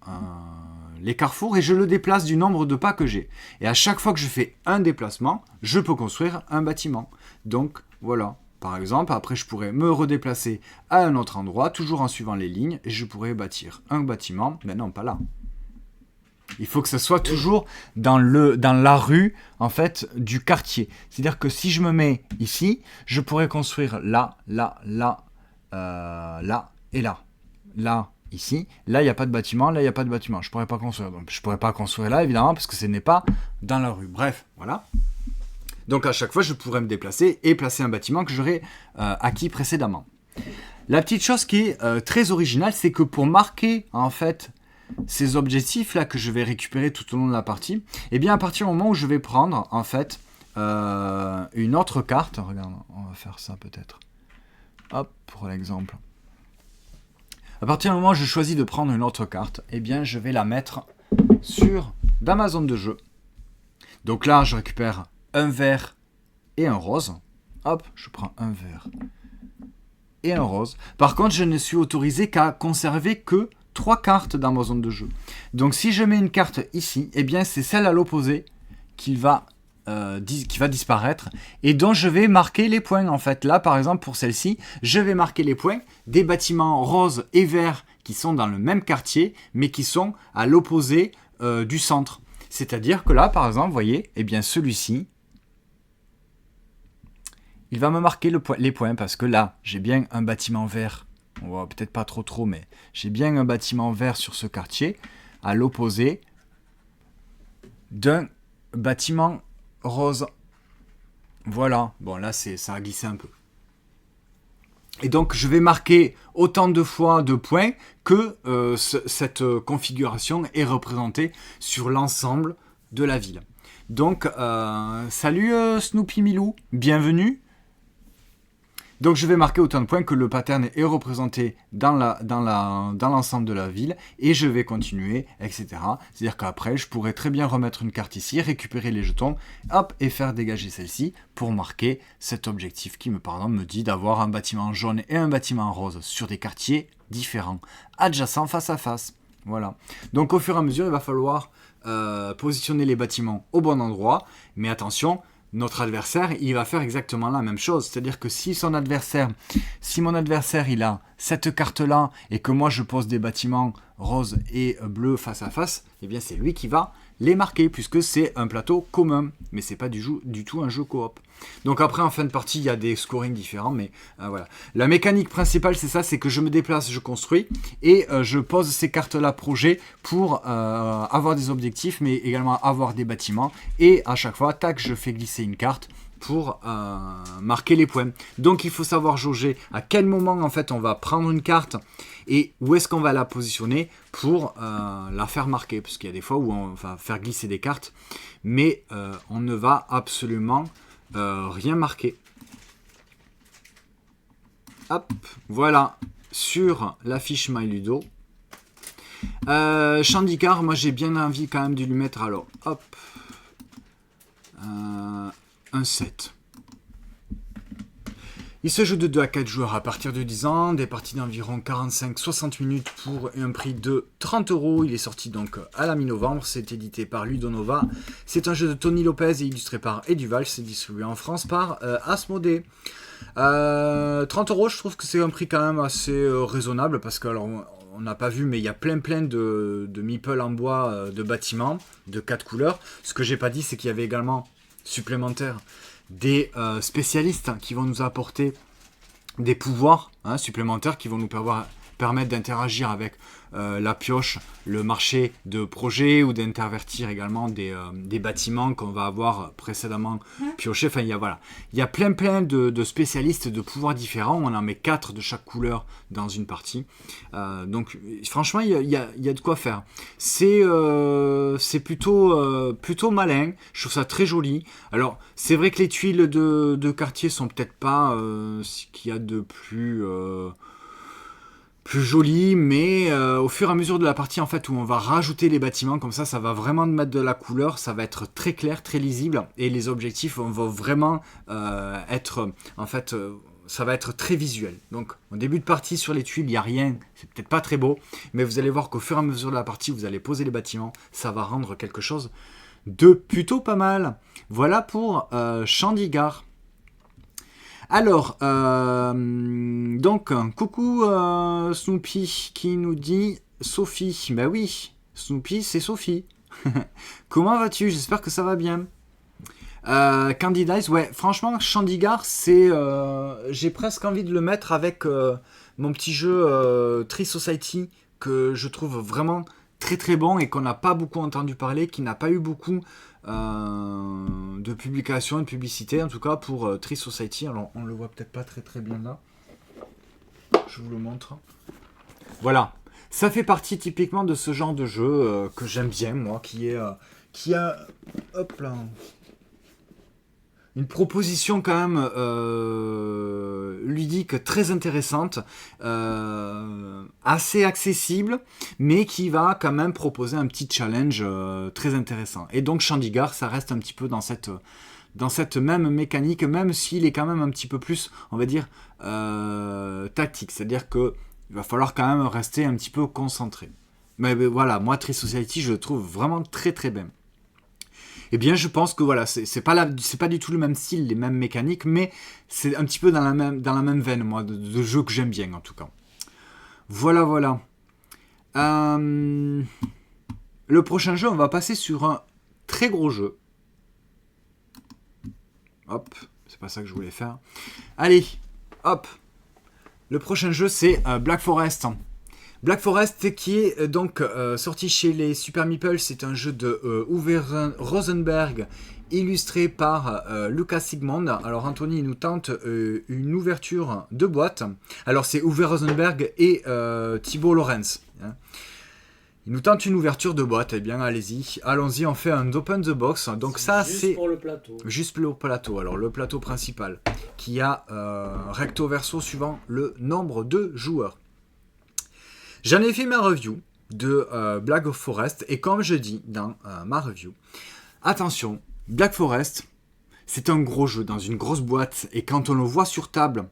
les carrefours et je le déplace du nombre de pas que j'ai. Et à chaque fois que je fais un déplacement, je peux construire un bâtiment. Donc voilà, par exemple, après je pourrais me redéplacer à un autre endroit, toujours en suivant les lignes, et je pourrais bâtir un bâtiment, mais non, pas là. Il faut que ça soit toujours dans la rue, en fait, du quartier. C'est-à-dire que si je me mets ici, je pourrais construire là, là, là, là et là. Là, ici. Là, il n'y a pas de bâtiment, là, il n'y a pas de bâtiment. Je ne pourrais pas construire. Donc, je ne pourrais pas construire là, évidemment, parce que ce n'est pas dans la rue. Bref, voilà. Donc, à chaque fois, je pourrais me déplacer et placer un bâtiment que j'aurais acquis précédemment. La petite chose qui est très originale, c'est que pour marquer, en fait, ces objectifs-là que je vais récupérer tout au long de la partie, eh bien, à partir du moment où je vais prendre, en fait, une autre carte. Regarde, on va faire ça peut-être. Hop, pour l'exemple. À partir du moment où je choisis de prendre une autre carte, eh bien, je vais la mettre dans ma zone de jeu. Donc là, je récupère un vert et un rose. Hop, je prends un vert et un rose. Par contre, je ne suis autorisé qu'à conserver que 3 cartes dans ma zone de jeu. Donc, si je mets une carte ici, eh bien, c'est celle à l'opposé qui va disparaître et dont je vais marquer les points. En fait, là, par exemple, pour celle-ci, je vais marquer les points des bâtiments roses et verts qui sont dans le même quartier, mais qui sont à l'opposé du centre. C'est-à-dire que là, par exemple, vous voyez, eh bien, celui-ci, il va me marquer les points parce que là, j'ai bien un bâtiment vert. On voit peut-être pas trop, mais j'ai bien un bâtiment vert sur ce quartier à l'opposé d'un bâtiment rose. Voilà. Bon, là, ça a glissé un peu. Et donc, je vais marquer autant de fois de points que cette configuration est représentée sur l'ensemble de la ville. Donc, salut Snoopy Milou, bienvenue. Donc je vais marquer autant de points que le pattern est représenté dans l'ensemble de la ville et je vais continuer, etc. C'est-à-dire qu'après, je pourrais très bien remettre une carte ici, récupérer les jetons, hop, et faire dégager celle-ci pour marquer cet objectif qui, par exemple, me dit d'avoir un bâtiment jaune et un bâtiment rose sur des quartiers différents, adjacents face à face. Voilà. Donc au fur et à mesure, il va falloir positionner les bâtiments au bon endroit, mais attention, notre adversaire, il va faire exactement la même chose. C'est-à-dire que si mon adversaire, il a cette carte-là et que moi, je pose des bâtiments roses et bleus face à face, eh bien, c'est lui qui va les marquer puisque c'est un plateau commun. Mais c'est pas du tout un jeu coop. Donc après, en fin de partie, il y a des scorings différents, mais voilà. La mécanique principale, c'est ça, c'est que je me déplace, je construis et je pose ces cartes-là projet pour avoir des objectifs, mais également avoir des bâtiments. Et à chaque fois, tac, je fais glisser une carte pour marquer les points. Donc il faut savoir jauger à quel moment en fait on va prendre une carte et où est-ce qu'on va la positionner pour la faire marquer, parce qu'il y a des fois où on va faire glisser des cartes, mais on ne va absolument rien marquer. Hop, voilà, sur la fiche MyLudo. Chandicar, moi j'ai bien envie quand même de lui mettre, alors, hop, un 7. Il se joue de 2 à 4 joueurs à partir de 10 ans, des parties d'environ 45-60 minutes pour un prix de 30 €. Il est sorti donc à la mi-novembre, c'est édité par Ludonova. C'est un jeu de Tony Lopez et illustré par Eduval, c'est distribué en France par Asmodée. 30 €, je trouve que c'est un prix quand même assez raisonnable parce que, alors, on n'a pas vu, mais il y a plein de meeples en bois de bâtiments de 4 couleurs. Ce que j'ai pas dit, c'est qu'il y avait également supplémentaire des spécialistes qui vont nous apporter des pouvoirs supplémentaires qui vont nous permettre d'interagir avec la pioche, le marché de projet ou d'intervertir également des bâtiments qu'on va avoir précédemment piochés. Enfin, il y a plein de spécialistes de pouvoirs différents. On en met 4 de chaque couleur dans une partie. Donc, franchement, il y a de quoi faire. C'est plutôt malin. Je trouve ça très joli. Alors, c'est vrai que les tuiles de quartier sont peut-être pas ce qu'il y a de plus joli, mais au fur et à mesure de la partie en fait où on va rajouter les bâtiments comme ça va vraiment mettre de la couleur, ça va être très clair, très lisible et les objectifs vont vraiment être en fait ça va être très visuel. Donc au début de partie sur les tuiles il n'y a rien, c'est peut-être pas très beau, mais vous allez voir qu'au fur et à mesure de la partie vous allez poser les bâtiments, ça va rendre quelque chose de plutôt pas mal. Voilà pour Chandigarh. Alors, donc, coucou Snoopy qui nous dit Sophie. Ben oui, Snoopy c'est Sophie. Comment vas-tu? J'espère que ça va bien. Candy Dice, ouais, franchement, Chandigarh, c'est. J'ai presque envie de le mettre avec mon petit jeu Tree Society que je trouve vraiment très très bon et qu'on n'a pas beaucoup entendu parler, qui n'a pas eu beaucoup de publications, de publicité, en tout cas pour Tree Society. Alors on le voit peut-être pas très très bien là. Je vous le montre. Voilà. Ça fait partie typiquement de ce genre de jeu que j'aime bien, moi, qui a hop là, une proposition quand même ludique très intéressante, assez accessible, mais qui va quand même proposer un petit challenge très intéressant. Et donc Chandigarh, ça reste un petit peu dans cette même mécanique, même s'il est quand même un petit peu plus, on va dire, tactique. C'est-à-dire que il va falloir quand même rester un petit peu concentré. Mais voilà, moi, Tree Society, je le trouve vraiment très très bien. Eh bien, je pense que voilà, c'est pas du tout le même style, les mêmes mécaniques, mais c'est un petit peu dans la même veine, moi, de jeu que j'aime bien, en tout cas. Voilà. Le prochain jeu, on va passer sur un très gros jeu. Hop, c'est pas ça que je voulais faire. Allez, hop. Le prochain jeu, c'est Black Forest. Black Forest qui est donc sorti chez les Super Meeple, c'est un jeu de Uwe Rosenberg illustré par Lucas Sigmund. Alors Anthony nous tente une ouverture de boîte. Alors c'est Uwe Rosenberg et Thibault Lorenz. Hein. Il nous tente une ouverture de boîte. Eh bien allons-y, on fait un open the box. Donc ça c'est pour le plateau. Juste pour le plateau. Alors le plateau principal qui a recto verso suivant le nombre de joueurs. J'en ai fait ma review de Black Forest et comme je dis dans ma review, attention, Black Forest, c'est un gros jeu dans une grosse boîte et quand on le voit sur table,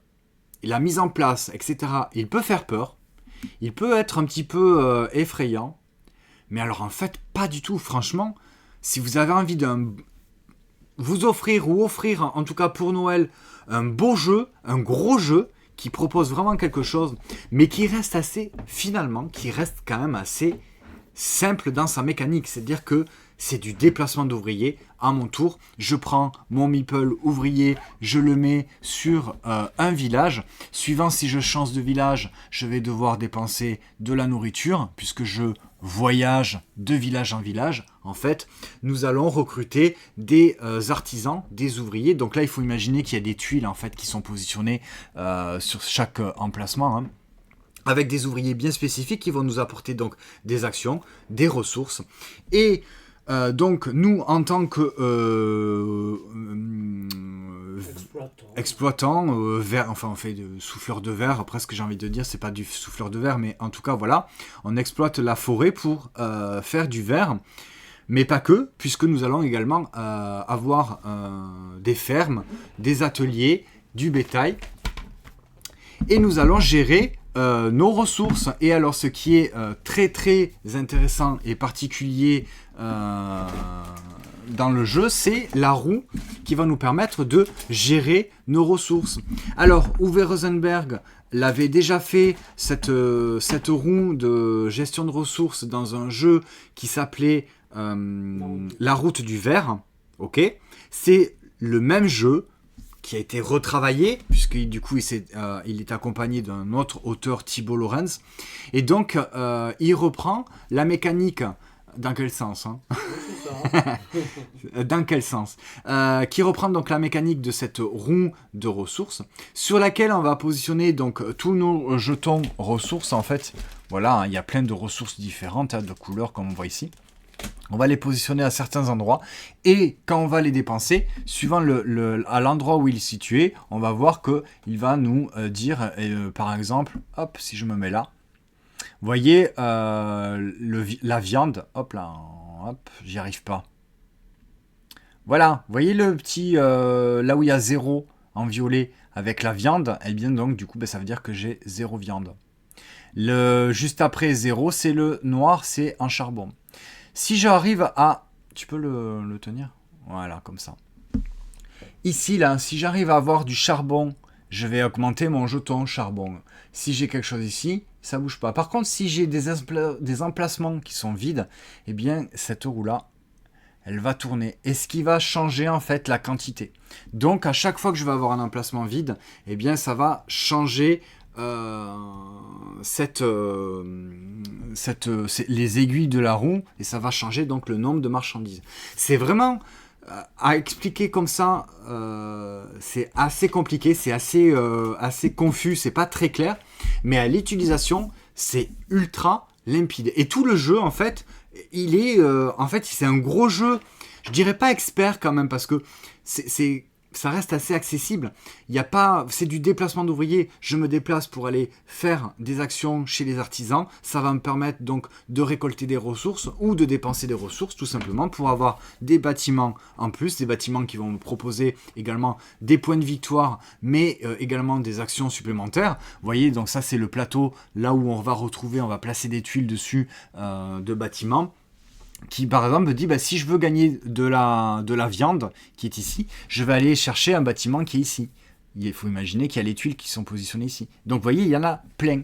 et la mise en place, etc., il peut faire peur, il peut être un petit peu effrayant, mais alors en fait, pas du tout, franchement, si vous avez envie vous offrir en tout cas pour Noël, un beau jeu, un gros jeu, qui propose vraiment quelque chose, mais qui reste quand même assez simple dans sa mécanique. C'est-à-dire que c'est du déplacement d'ouvriers. À mon tour, je prends mon meeple ouvrier, je le mets sur un village. Suivant si je change de village, je vais devoir dépenser de la nourriture, puisque je voyage de village en village. En fait, nous allons recruter des artisans, des ouvriers. Donc là, il faut imaginer qu'il y a des tuiles en fait qui sont positionnées sur chaque emplacement. Hein, avec des ouvriers bien spécifiques qui vont nous apporter donc des actions, des ressources. Et donc nous, en tant que exploitant, on fait de souffleur de verre, presque j'ai envie de dire, c'est pas du souffleur de verre, mais en tout cas voilà, on exploite la forêt pour faire du verre, mais pas que, puisque nous allons également avoir des fermes, des ateliers, du bétail, et nous allons gérer nos ressources. Et alors ce qui est très très intéressant et particulier dans le jeu, c'est la roue qui va nous permettre de gérer nos ressources. Alors Uwe Rosenberg l'avait déjà fait cette roue de gestion de ressources dans un jeu qui s'appelait La route du verre. Ok, c'est le même jeu qui a été retravaillé, puisque du coup il est accompagné d'un autre auteur, Thibault Lorenz, et donc il reprend la mécanique. Dans quel sens hein Dans quel sens qui reprend donc la mécanique de cette roue de ressources, sur laquelle on va positionner donc tous nos jetons ressources. En fait, voilà, hein, il y a plein de ressources différentes, hein, de couleurs comme on voit ici. On va les positionner à certains endroits et quand on va les dépenser, suivant à l'endroit où il est situé, on va voir qu'il va nous dire, par exemple, hop, si je me mets là, vous voyez la viande, hop là, hop, j'y arrive pas. Voilà, vous voyez le petit, là où il y a 0 en violet avec la viande, et bien donc du coup ça veut dire que j'ai 0 viande. Juste après 0, c'est le noir, c'est en charbon. Si j'arrive à... Tu peux le tenir ? Voilà, comme ça. Ici, là, si j'arrive à avoir du charbon, je vais augmenter mon jeton charbon. Si j'ai quelque chose ici, ça bouge pas. Par contre, si j'ai des emplacements qui sont vides, eh bien, cette roue-là, elle va tourner. Et ce qui va changer, en fait, la quantité. Donc, à chaque fois que je vais avoir un emplacement vide, eh bien, ça va changer... cette les aiguilles de la roue et ça va changer donc le nombre de marchandises. C'est vraiment à expliquer comme ça, c'est assez compliqué, c'est assez confus, c'est pas très clair, mais à l'utilisation, c'est ultra limpide. Et tout le jeu, en fait, c'est un gros jeu. Je dirais pas expert quand même parce que ça reste assez accessible. Il y a pas, c'est du déplacement d'ouvriers. Je me déplace pour aller faire des actions chez les artisans. Ça va me permettre donc de récolter des ressources ou de dépenser des ressources tout simplement pour avoir des bâtiments en plus, des bâtiments qui vont me proposer également des points de victoire, mais également des actions supplémentaires. Vous voyez, donc ça c'est le plateau là où on va placer des tuiles dessus de bâtiments. Qui par exemple dit si je veux gagner de la viande qui est ici, je vais aller chercher un bâtiment qui est ici. Il faut imaginer qu'il y a les tuiles qui sont positionnées ici. Donc vous voyez, il y en a plein.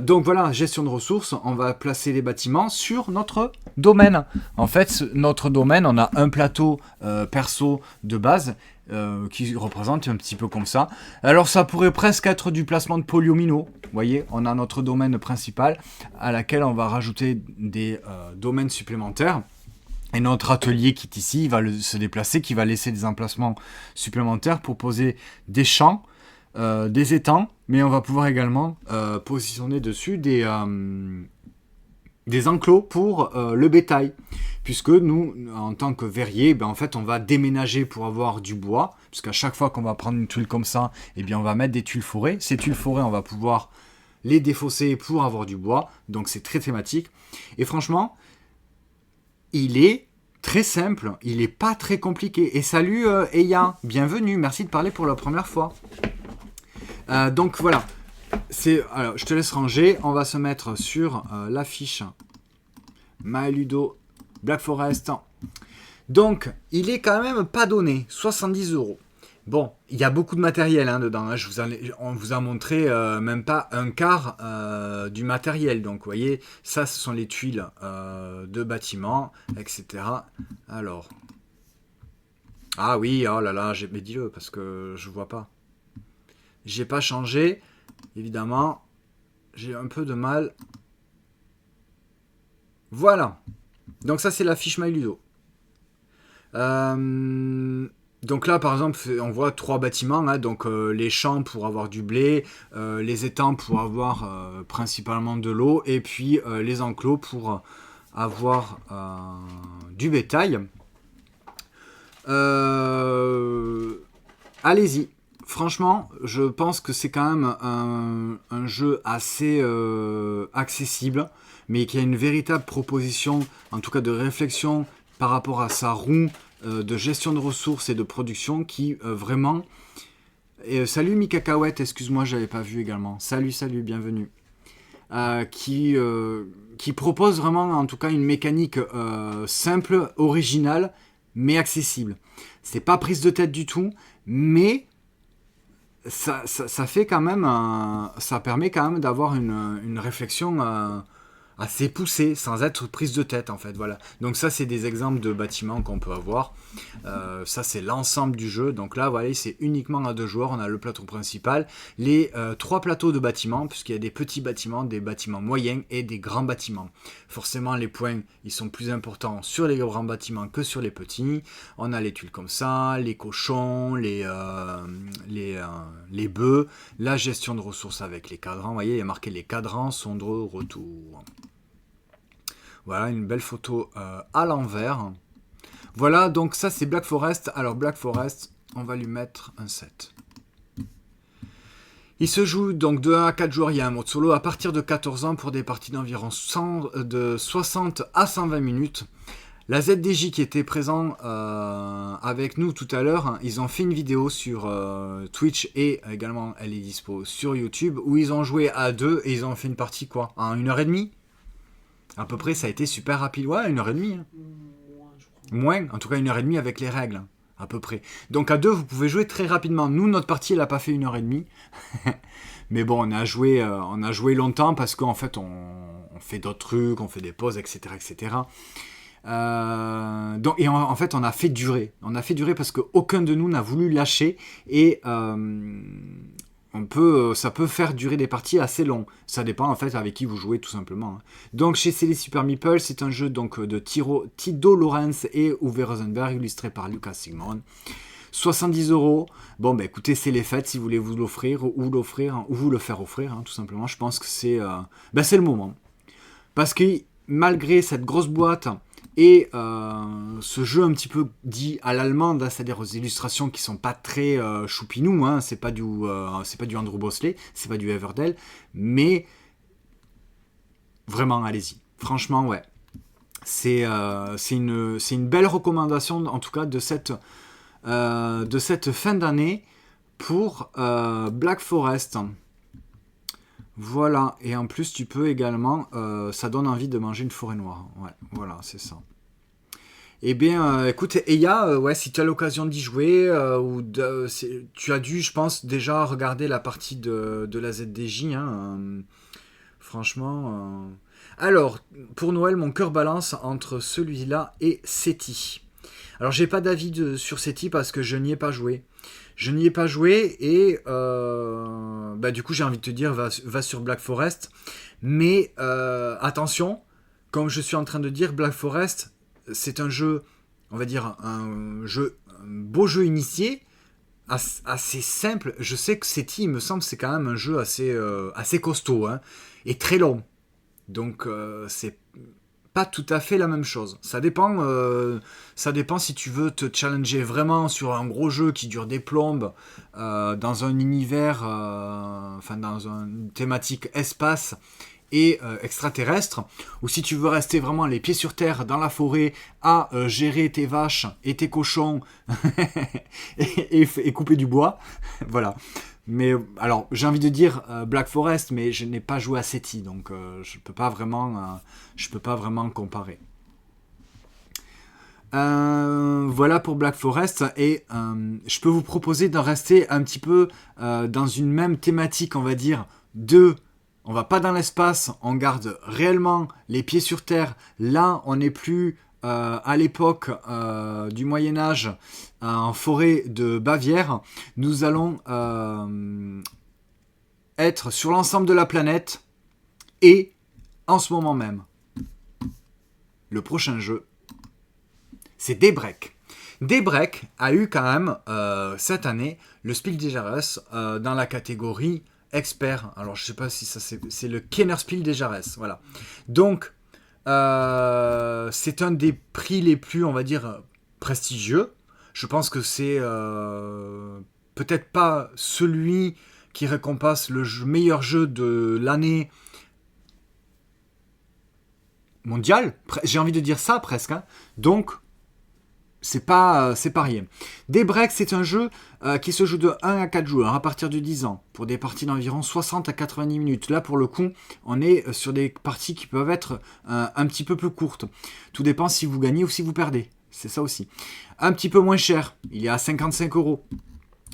Donc voilà, gestion de ressources, on va placer les bâtiments sur notre domaine. En fait, notre domaine, on a un plateau perso de base qui représente un petit peu comme ça. Alors ça pourrait presque être du placement de polyomino. Vous voyez, on a notre domaine principal à laquelle on va rajouter des domaines supplémentaires. Et notre atelier qui est ici, il va se déplacer, qui va laisser des emplacements supplémentaires pour poser des champs, des étangs, mais on va pouvoir également positionner dessus des enclos pour le bétail. Puisque nous, en tant que verrier, en fait, on va déménager pour avoir du bois. Puisqu'à chaque fois qu'on va prendre une tuile comme ça, on va mettre des tuiles forêts. Ces tuiles forêts, on va pouvoir les défausser pour avoir du bois. Donc c'est très thématique. Et franchement, il est très simple. Il n'est pas très compliqué. Et salut Eya, bienvenue. Merci de parler pour la première fois. Donc voilà. Alors, je te laisse ranger. On va se mettre sur l'affiche Maeludo Black Forest. Donc, il est quand même pas donné. 70 €. Bon, il y a beaucoup de matériel dedans. On vous a montré même pas un quart du matériel. Donc, vous voyez, ça, ce sont les tuiles de bâtiments, etc. Alors. Ah oui, oh là là, mais dis-le parce que je vois pas. J'ai pas changé. Évidemment, j'ai un peu de mal. Voilà. Donc ça, c'est la fiche MyLudo. Donc là, par exemple, on voit 3 bâtiments. Donc les champs pour avoir du blé, les étangs pour avoir principalement de l'eau, et puis les enclos pour avoir du bétail. Allez-y. Franchement, je pense que c'est quand même un jeu assez accessible, mais qui a une véritable proposition, en tout cas de réflexion par rapport à sa roue de gestion de ressources et de production qui vraiment... salut Mikakaouette, excuse-moi, je n'avais pas vu également. Salut, bienvenue. Qui propose vraiment, en tout cas, une mécanique simple, originale, mais accessible. C'est pas prise de tête du tout, mais... Ça fait quand même ça permet quand même d'avoir une réflexion assez poussée sans être prise de tête en fait, voilà. Donc ça c'est des exemples de bâtiments qu'on peut avoir. Ça c'est l'ensemble du jeu. Donc là voilà, c'est uniquement à 2 joueurs. On a le plateau principal, les 3 plateaux de bâtiments, puisqu'il y a des petits bâtiments, des bâtiments moyens et des grands bâtiments. Forcément les points ils sont plus importants sur les grands bâtiments que sur les petits. On a les tuiles comme ça, les cochons, les bœufs, la gestion de ressources avec les cadrans. Vous voyez, il y a marqué les cadrans sont de retour. Voilà, une belle photo à l'envers. Voilà, donc ça c'est Black Forest. Alors Black Forest, on va lui mettre un 7. Il se joue donc de 1 à 4 joueurs, il y a un mode solo à partir de 14 ans pour des parties d'environ de 60 à 120 minutes. La ZDJ qui était présent avec nous tout à l'heure, ils ont fait une vidéo sur Twitch et également elle est dispo sur YouTube où ils ont joué à 2 et ils ont fait une partie quoi, en 1h30 à peu près. Ça a été super rapide, ouais, 1h30. Moins, en tout cas 1h30 avec les règles, à peu près. Donc à 2 vous pouvez jouer très rapidement. Nous notre partie elle n'a pas fait 1h30. Mais bon, on a joué longtemps parce qu'en fait on fait d'autres trucs, on fait des pauses, etc. etc. En fait on a fait durer parce qu'aucun de nous n'a voulu lâcher et ça peut faire durer des parties assez longues. Ça dépend en fait avec qui vous jouez tout simplement. Donc chez Celly Super Meeple, c'est un jeu donc de Tito Lorenz et Uwe Rosenberg, illustré par Lucas Sigmund. 70€. Bon, bah écoutez, c'est les fêtes si vous voulez vous l'offrir ou vous le faire offrir, hein, tout simplement. Je pense que c'est le moment. Parce que malgré cette grosse boîte et ce jeu un petit peu dit à l'allemande, hein, c'est-à-dire aux illustrations qui sont pas très choupinou, hein, c'est pas du Andrew Bosley, c'est pas du Everdell, mais vraiment, allez-y. Franchement, ouais. C'est une belle recommandation, en tout cas, de cette fin d'année pour Black Forest. Voilà, et en plus tu peux également, ça donne envie de manger une forêt noire. Ouais, voilà, c'est ça. Eh bien, écoute, et il y a, si tu as l'occasion d'y jouer, tu as dû, je pense, déjà regarder la partie de la ZDJ. Hein, franchement. Alors, pour Noël, mon cœur balance entre celui-là et SETI. Alors, j'ai pas d'avis sur SETI parce que je n'y ai pas joué. Je n'y ai pas joué et du coup, j'ai envie de te dire, va sur Black Forest. Mais attention, comme je suis en train de dire, Black Forest, c'est un jeu, on va dire, un beau jeu initié, assez simple. Je sais que SETI, il me semble, c'est quand même un jeu assez costaud, hein, et très long. Donc, c'est pas tout à fait la même chose. Ça dépend si tu veux te challenger vraiment sur un gros jeu qui dure des plombes, dans un univers, dans une thématique espace et extraterrestre, ou si tu veux rester vraiment les pieds sur terre dans la forêt à gérer tes vaches et tes cochons et couper du bois. Voilà. Mais alors, j'ai envie de dire Black Forest, mais je n'ai pas joué à SETI, donc je peux pas vraiment comparer. Voilà pour Black Forest, et je peux vous proposer d'en rester un petit peu dans une même thématique, on va dire, on va pas dans l'espace, on garde réellement les pieds sur terre. Là, on n'est plus à l'époque du Moyen-Âge, en forêt de Bavière. Nous allons être sur l'ensemble de la planète, et en ce moment même, le prochain jeu, c'est Daybreak. Daybreak a eu quand même cette année le Spiel des Jahres dans la catégorie expert. Alors je sais pas si ça c'est le Kennerspiel des Jahres, voilà. Donc c'est un des prix les plus, on va dire, prestigieux. Je pense que c'est peut-être pas celui qui récompense le meilleur jeu de l'année mondiale. J'ai envie de dire ça presque. Hein. Donc c'est pas rien. Daybreak, c'est un jeu qui se joue de 1 à 4 joueurs à partir de 10 ans, pour des parties d'environ 60 à 90 minutes. Là, pour le coup, on est sur des parties qui peuvent être un petit peu plus courtes. Tout dépend si vous gagnez ou si vous perdez. C'est ça aussi. Un petit peu moins cher, il est à 55€.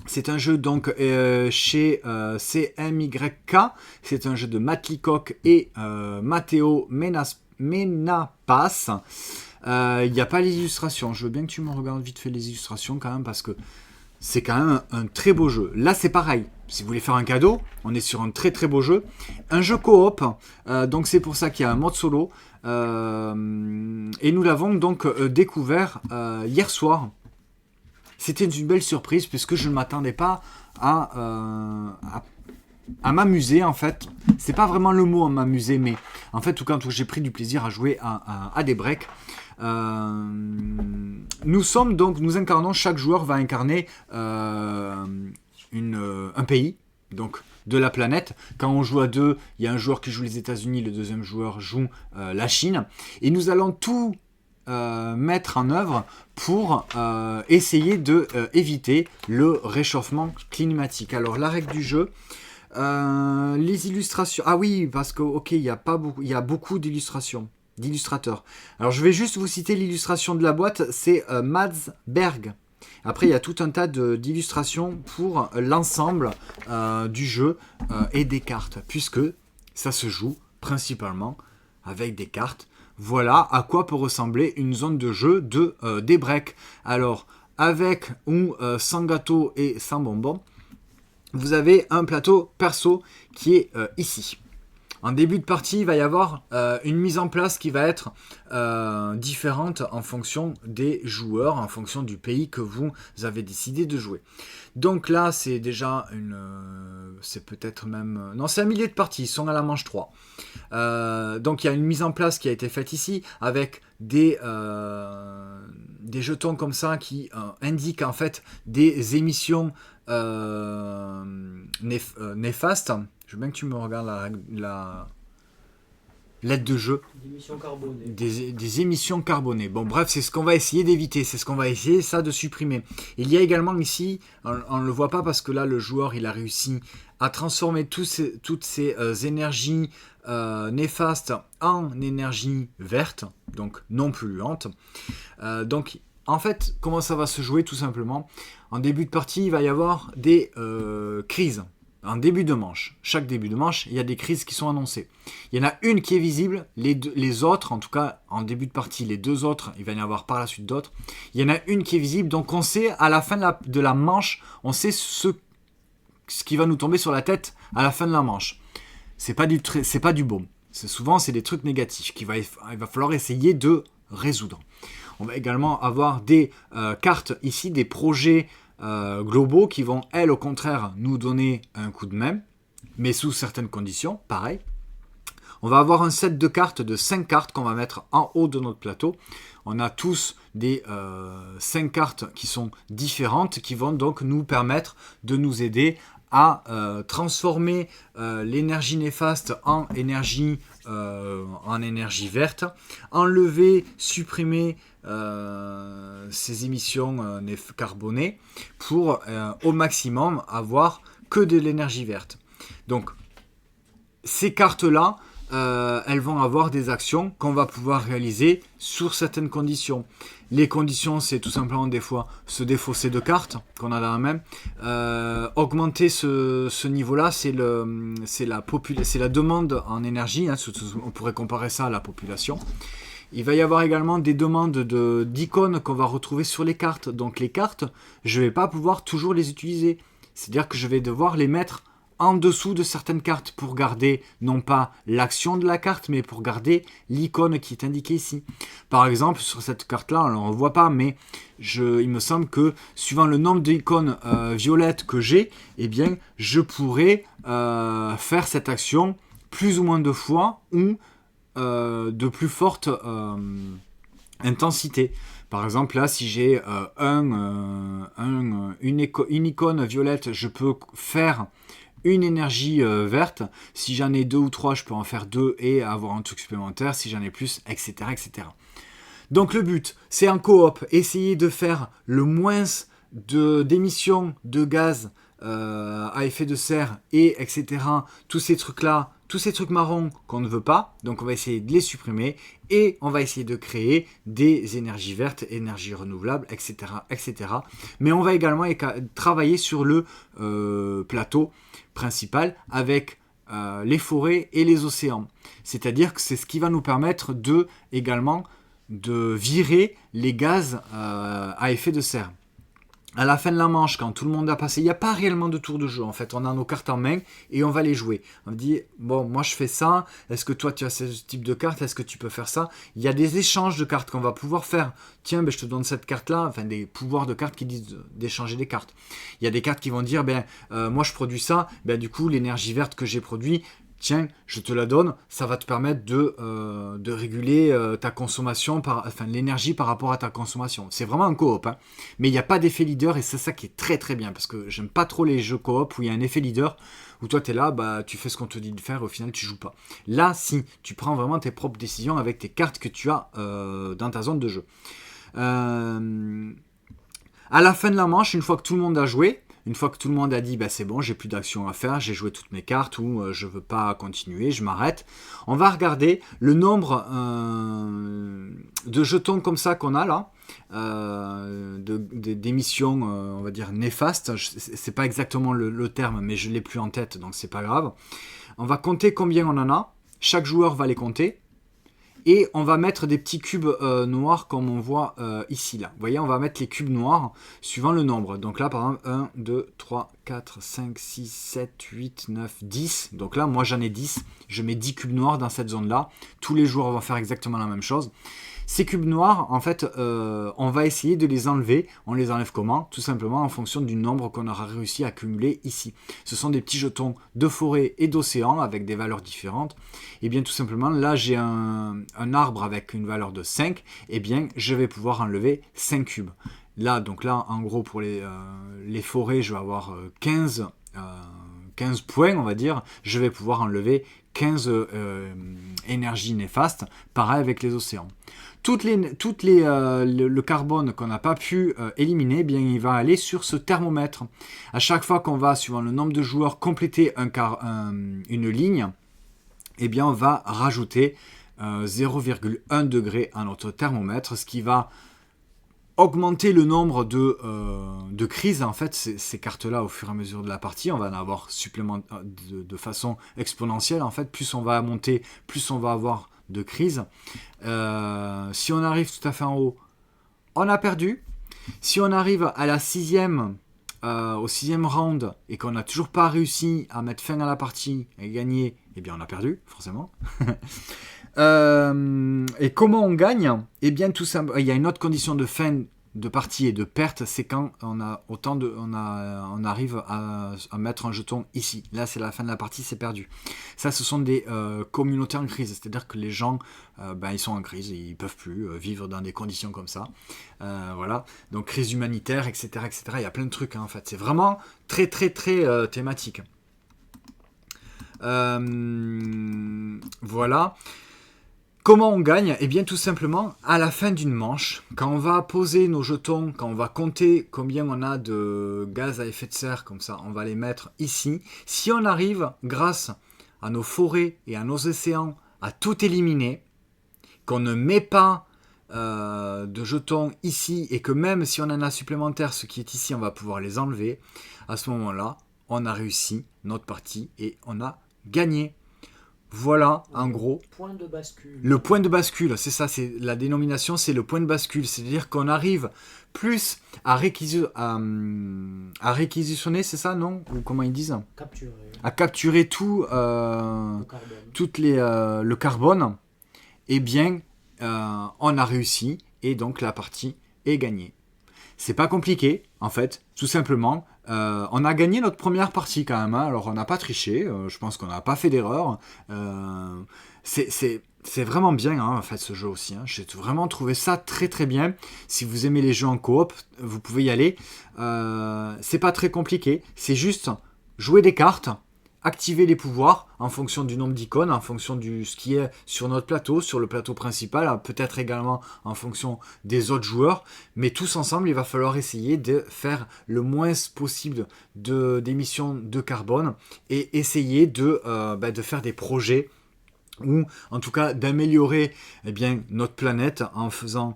C'est un jeu donc chez CMYK. C'est un jeu de Matt Leacock et Matteo Menapas. Il n'y a pas les illustrations. Je veux bien que tu me regardes vite fait les illustrations quand même, parce que c'est quand même un très beau jeu. Là, c'est pareil. Si vous voulez faire un cadeau, on est sur un très très beau jeu. Un jeu coop, donc c'est pour ça qu'il y a un mode solo. Et nous l'avons donc découvert hier soir. C'était une belle surprise, puisque je ne m'attendais pas à m'amuser, en fait. C'est pas vraiment le mot, à m'amuser, mais en fait, tout quand j'ai pris du plaisir à jouer à Daybreak. Nous incarnons, chaque joueur va incarner un pays, donc de la planète. Quand on joue à deux, il y a un joueur qui joue les États-Unis, le deuxième joueur joue la Chine, et nous allons tout mettre en œuvre pour essayer de éviter le réchauffement climatique. Alors, la règle du jeu, les illustrations. Ah oui, parce que il y a beaucoup d'illustrateurs. Alors je vais juste vous citer l'illustration de la boîte, c'est Mads Berg. Après il y a tout un tas d'illustrations pour l'ensemble du jeu et des cartes, puisque ça se joue principalement avec des cartes. Voilà à quoi peut ressembler une zone de jeu de Daybreak. Alors avec ou sans gâteau et sans bonbons. vous avez un plateau perso qui est ici. En début de partie, il va y avoir une mise en place qui va être différente en fonction des joueurs, en fonction du pays que vous avez décidé de jouer. Donc là, c'est déjà c'est peut-être même... Non, c'est un milieu de partie, ils sont à la manche 3. Donc il y a une mise en place qui a été faite ici avec des jetons comme ça qui indiquent en fait des émissions néfastes. Je veux bien que tu me regardes la l'aide de jeu. Des émissions carbonées. Bon, bref, c'est ce qu'on va essayer d'éviter. C'est ce qu'on va essayer, ça, de supprimer. Il y a également ici, on ne le voit pas parce que là, le joueur, il a réussi à transformer toutes ces énergies néfastes en énergie verte, donc non polluante. Donc, en fait, comment ça va se jouer, tout simplement? En début de partie, il va y avoir des crises. En début de manche, chaque début de manche, il y a des crises qui sont annoncées. Il y en a une qui est visible, les autres, en tout cas en début de partie, les deux autres, il va y en avoir par la suite d'autres. Il y en a une qui est visible, donc on sait à la fin de la manche, on sait ce qui va nous tomber sur la tête à la fin de la manche. C'est pas du bon. Souvent, c'est des trucs négatifs il va falloir essayer de résoudre. On va également avoir des cartes ici, des projets globaux qui vont, elles, au contraire, nous donner un coup de main, mais sous certaines conditions, pareil. On va avoir un set de cartes, de 5 cartes qu'on va mettre en haut de notre plateau. On a tous des 5 cartes qui sont différentes, qui vont donc nous permettre de nous aider à transformer l'énergie néfaste en énergie verte, enlever, supprimer ces émissions carbonées pour au maximum avoir que de l'énergie verte. Donc ces cartes-là, elles vont avoir des actions qu'on va pouvoir réaliser sur certaines conditions. Les conditions, c'est tout simplement des fois se défausser de cartes qu'on a dans la main. Augmenter ce niveau-là, c'est la demande en énergie. Hein, on pourrait comparer ça à la population. Il va y avoir également des demandes d'icônes qu'on va retrouver sur les cartes. Donc les cartes, je ne vais pas pouvoir toujours les utiliser. C'est-à-dire que je vais devoir les mettre en dessous de certaines cartes pour garder non pas l'action de la carte, mais pour garder l'icône qui est indiquée ici. Par exemple, sur cette carte-là, on ne le voit pas, mais il me semble que suivant le nombre d'icônes violettes que j'ai, eh bien, je pourrais faire cette action plus ou moins de fois ou de plus forte intensité. Par exemple, là, si j'ai une icône violette, je peux faire une énergie verte. Si j'en ai 2 ou 3, je peux en faire 2 et avoir un truc supplémentaire. Si j'en ai plus, etc., etc. Donc le but, c'est en coop, essayer de faire le moins d'émissions de gaz à effet de serre et etc. Tous ces trucs-là, tous ces trucs marrons qu'on ne veut pas, donc on va essayer de les supprimer et on va essayer de créer des énergies vertes, énergies renouvelables, etc. etc. Mais on va également travailler sur le plateau principal avec les forêts et les océans. C'est-à-dire que c'est ce qui va nous permettre également de virer les gaz à effet de serre. À la fin de la manche, quand tout le monde a passé, il n'y a pas réellement de tour de jeu. En fait, on a nos cartes en main et on va les jouer. On dit, bon, moi je fais ça. Est-ce que toi tu as ce type de carte? Est-ce que tu peux faire ça? Il y a des échanges de cartes qu'on va pouvoir faire. Tiens, je te donne cette carte-là. Enfin, des pouvoirs de cartes qui disent d'échanger des cartes. Il y a des cartes qui vont dire, moi je produis ça. Du coup, l'énergie verte que j'ai produit, tiens, je te la donne, ça va te permettre de réguler ta consommation, l'énergie par rapport à ta consommation. C'est vraiment un coop, hein. Mais il n'y a pas d'effet leader et c'est ça qui est très très bien parce que j'aime pas trop les jeux coop où il y a un effet leader où toi tu es là, tu fais ce qu'on te dit de faire et au final tu joues pas. Là, si, tu prends vraiment tes propres décisions avec tes cartes que tu as dans ta zone de jeu. À la fin de la manche, une fois que tout le monde a joué, une fois que tout le monde a dit c'est bon, j'ai plus d'action à faire, j'ai joué toutes mes cartes ou je veux pas continuer, je m'arrête, on va regarder le nombre de jetons comme ça qu'on a là, d'émissions on va dire néfastes. C'est pas exactement le terme, mais je l'ai plus en tête, donc c'est pas grave. On va compter combien on en a, chaque joueur va les compter Et on va mettre des petits cubes noirs comme on voit ici, là. Vous voyez, on va mettre les cubes noirs suivant le nombre. Donc là, par exemple, 1, 2, 3, 4, 5, 6, 7, 8, 9, 10. Donc là, moi, j'en ai 10. Je mets 10 cubes noirs dans cette zone-là. Tous les jours, on va faire exactement la même chose. Ces cubes noirs, en fait, on va essayer de les enlever. On les enlève comment? Tout simplement en fonction du nombre qu'on aura réussi à accumuler ici. Ce sont des petits jetons de forêt et d'océan avec des valeurs différentes. Et bien tout simplement, là j'ai un arbre avec une valeur de 5. Et bien je vais pouvoir enlever 5 cubes. Là, donc là, en gros, pour les forêts, je vais avoir 15 points, on va dire. Je vais pouvoir enlever 15 énergies néfastes. Pareil avec les océans. Le carbone qu'on n'a pas pu éliminer, eh bien, il va aller sur ce thermomètre. À chaque fois qu'on va, suivant le nombre de joueurs, compléter une ligne, eh bien, on va rajouter 0,1 degré à notre thermomètre, ce qui va augmenter le nombre de crises. En fait, ces cartes-là, au fur et à mesure de la partie, on va en avoir de façon exponentielle. En fait, plus on va monter, plus on va avoir de crises. Si on arrive tout à fait en haut, on a perdu. Si on arrive à la au sixième round et qu'on n'a toujours pas réussi à mettre fin à la partie et gagner, eh bien on a perdu, forcément. Et comment on gagne? Eh bien tout simplement, il y a une autre condition de fin de partie et de perte, c'est quand on arrive à mettre un jeton ici. Là, c'est la fin de la partie, c'est perdu. Ça, ce sont des communautés en crise, c'est-à-dire que les gens, ils sont en crise, ils peuvent plus vivre dans des conditions comme ça. Voilà, donc crise humanitaire, etc., etc. Il y a plein de trucs, hein, en fait. C'est vraiment très, très, très thématique. Voilà. Comment on gagne? Eh bien tout simplement à la fin d'une manche, quand on va poser nos jetons, quand on va compter combien on a de gaz à effet de serre, comme ça on va les mettre ici. Si on arrive, grâce à nos forêts et à nos océans, à tout éliminer, qu'on ne met pas de jetons ici, et que même si on en a supplémentaire, ce qui est ici, on va pouvoir les enlever, à ce moment-là, on a réussi notre partie et on a gagné. Voilà, en gros. Point de bascule. Le point de bascule, c'est ça, c'est la dénomination, c'est le point de bascule. C'est-à-dire qu'on arrive plus à réquisitionner, c'est ça, non? Ou comment ils disent? Capturer. À capturer tout le carbone. Eh bien, on a réussi et donc la partie est gagnée. C'est pas compliqué, en fait, tout simplement. On a gagné notre première partie quand même, hein. Alors on n'a pas triché, je pense qu'on n'a pas fait d'erreur. C'est vraiment bien, hein, en fait, ce jeu aussi, hein. J'ai vraiment trouvé ça très très bien. Si vous aimez les jeux en coop, vous pouvez y aller. C'est pas très compliqué, c'est juste jouer des cartes, activer les pouvoirs en fonction du nombre d'icônes, en fonction de ce qui est sur notre plateau, sur le plateau principal, peut-être également en fonction des autres joueurs, mais tous ensemble, il va falloir essayer de faire le moins possible d'émissions de carbone et essayer de faire des projets ou en tout cas d'améliorer notre planète en faisant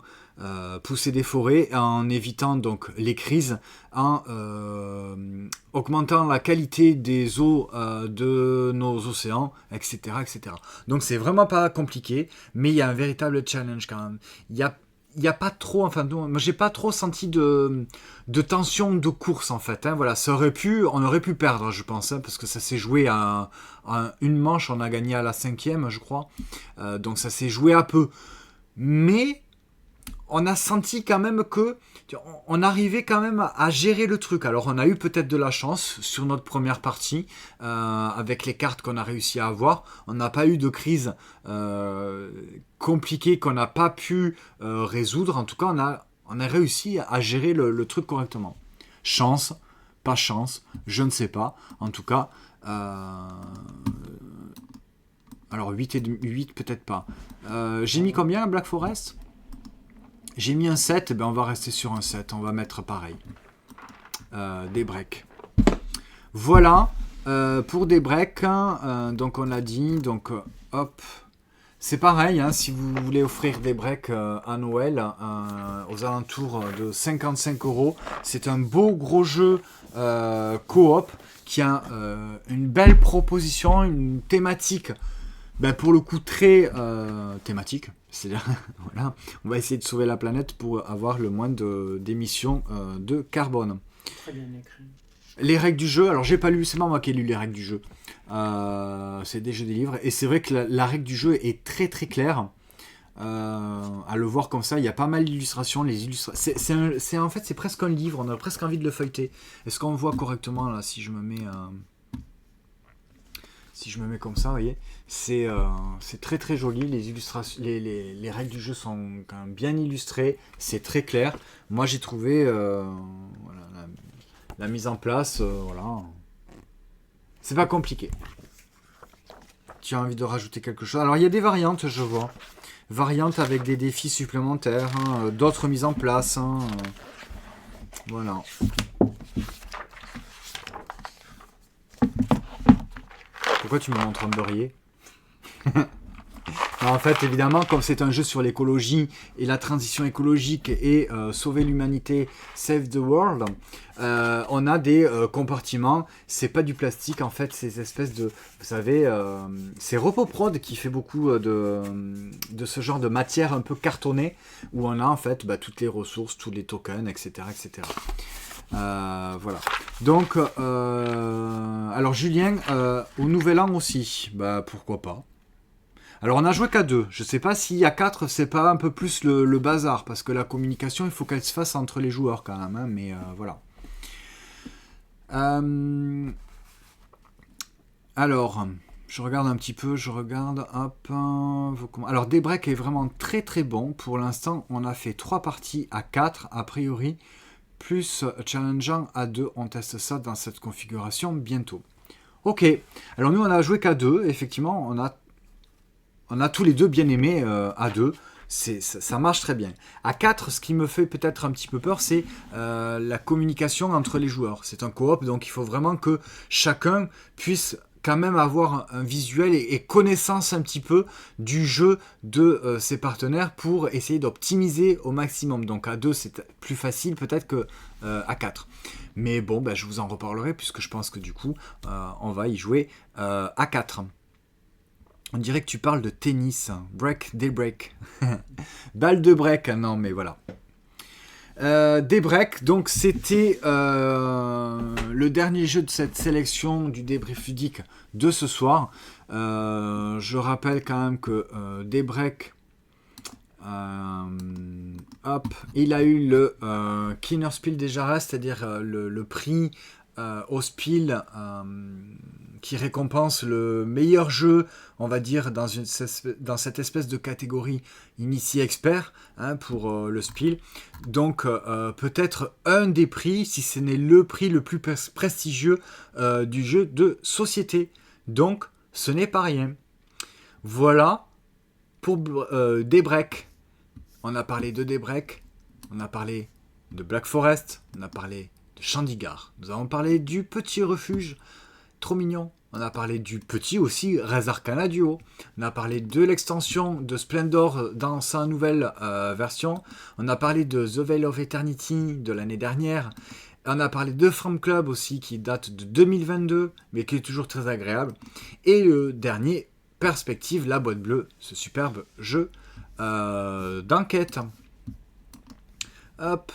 pousser des forêts, en évitant donc les crises, en augmentant la qualité des eaux de nos océans, etc., etc. Donc c'est vraiment pas compliqué, mais il y a un véritable challenge quand même. Il y a pas trop, moi j'ai pas trop senti de tension de course en fait, hein. Voilà, on aurait pu perdre, je pense, hein, parce que ça s'est joué à une manche, on a gagné à la 5e, je crois, donc ça s'est joué à peu, mais on a senti quand même que on arrivait quand même à gérer le truc. Alors on a eu peut-être de la chance sur notre première partie avec les cartes qu'on a réussi à avoir. On n'a pas eu de crise compliquée qu'on n'a pas pu résoudre. En tout cas, on a réussi à gérer le truc correctement. Chance, pas chance, je ne sais pas. En tout cas, alors 8 peut-être pas. J'ai mis combien à Black Forest ? J'ai mis un 7, on va rester sur un 7, on va mettre pareil. Des breaks. Voilà, pour des breaks, donc on a dit, donc hop, c'est pareil, hein, si vous voulez offrir des breaks à Noël, aux alentours de 55€, c'est un beau gros jeu coop qui a une belle proposition, une thématique pour le coup très thématique. C'est-à-dire, voilà, on va essayer de sauver la planète pour avoir le moins d'émissions de carbone. Très bien écrit. Les règles du jeu, alors j'ai pas lu, c'est pas moi qui ai lu les règles du jeu. C'est des jeux des livres. Et c'est vrai que la règle du jeu est très très claire. À le voir comme ça, il y a pas mal d'illustrations. En fait, c'est presque un livre, on a presque envie de le feuilleter. Est-ce qu'on voit correctement là si je me mets comme ça, vous voyez, c'est très très joli. Les illustrations, les règles du jeu sont quand même bien illustrées, c'est très clair. Moi j'ai trouvé voilà, la mise en place, voilà, c'est pas compliqué. Tu as envie de rajouter quelque chose? Alors il y a des variantes, je vois. Variantes avec des défis supplémentaires, hein, d'autres mises en place. Hein, voilà. Pourquoi tu me montres en train de briller? En fait, évidemment, comme c'est un jeu sur l'écologie et la transition écologique et sauver l'humanité, save the world, on a des compartiments. C'est pas du plastique, en fait, ces espèces de... Vous savez, c'est Repoprod qui fait beaucoup de ce genre de matière un peu cartonnée, où on a en fait toutes les ressources, tous les tokens, etc. etc. Voilà. Donc, alors Julien, au Nouvel An aussi, pourquoi pas. Alors on a joué qu'à 2. Je sais pas s'il y a 4, c'est pas un peu plus le bazar, parce que la communication, il faut qu'elle se fasse entre les joueurs quand même, hein, mais voilà. Alors, je regarde un petit peu, hop. Alors Daybreak est vraiment très très bon. Pour l'instant, on a fait 3 parties à 4, a priori, plus challengeant à 2. On teste ça dans cette configuration bientôt. Ok, alors nous on a joué qu'à 2, effectivement, on a tous les deux bien aimé à 2. Ça marche très bien. À 4, ce qui me fait peut-être un petit peu peur, c'est la communication entre les joueurs. C'est un coop, donc il faut vraiment que chacun puisse quand même avoir un visuel et connaissance un petit peu du jeu de ses partenaires pour essayer d'optimiser au maximum. Donc à 2, c'est plus facile peut-être que à 4. Mais bon, je vous en reparlerai puisque je pense que du coup, on va y jouer à 4. On dirait que tu parles de tennis. Daybreak. Balle de break. Non, mais voilà. Daybreak, donc c'était le dernier jeu de cette sélection du débrief ludique de ce soir. Je rappelle quand même que Daybreak, il a eu le Kinderspiel des Jahres, c'est-à-dire le prix au Spiel qui récompense le meilleur jeu, on va dire, dans cette espèce de catégorie initié expert, hein, pour le Spiel. Donc peut-être un des prix, si ce n'est le prix le plus prestigieux du jeu de société. Donc ce n'est pas rien. Voilà pour Daybreak. On a parlé de Daybreak, on a parlé de Black Forest, on a parlé de Chandigarh, nous avons parlé du petit refuge, trop mignon. On a parlé du petit aussi, Res Arcana Duo. On a parlé de l'extension de Splendor dans sa nouvelle version. On a parlé de The Veil of Eternity de l'année dernière. On a parlé de From Club aussi, qui date de 2022, mais qui est toujours très agréable. Et le dernier, Perspective, la boîte bleue, ce superbe jeu d'enquête. Hop.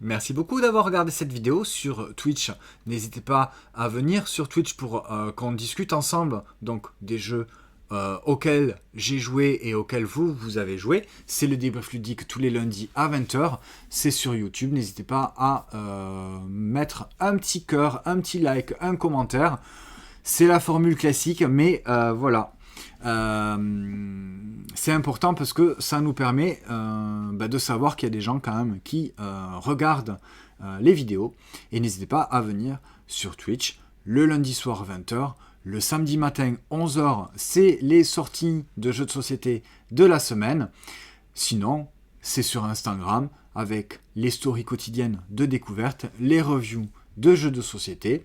Merci beaucoup d'avoir regardé cette vidéo sur Twitch. N'hésitez pas à venir sur Twitch pour qu'on discute ensemble donc des jeux auxquels j'ai joué et auxquels vous avez joué. C'est le débrief ludique tous les lundis à 20h. C'est sur YouTube. N'hésitez pas à mettre un petit cœur, un petit like, un commentaire. C'est la formule classique, mais voilà. C'est important parce que ça nous permet de savoir qu'il y a des gens quand même qui regardent les vidéos, et n'hésitez pas à venir sur Twitch le lundi soir 20h, le samedi matin 11h, c'est les sorties de jeux de société de la semaine. Sinon c'est sur Instagram avec les stories quotidiennes de découverte, les reviews de jeux de société.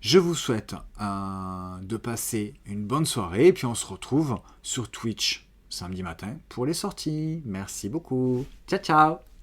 Je vous souhaite de passer une bonne soirée et puis on se retrouve sur Twitch samedi matin pour les sorties. Merci beaucoup. Ciao, ciao.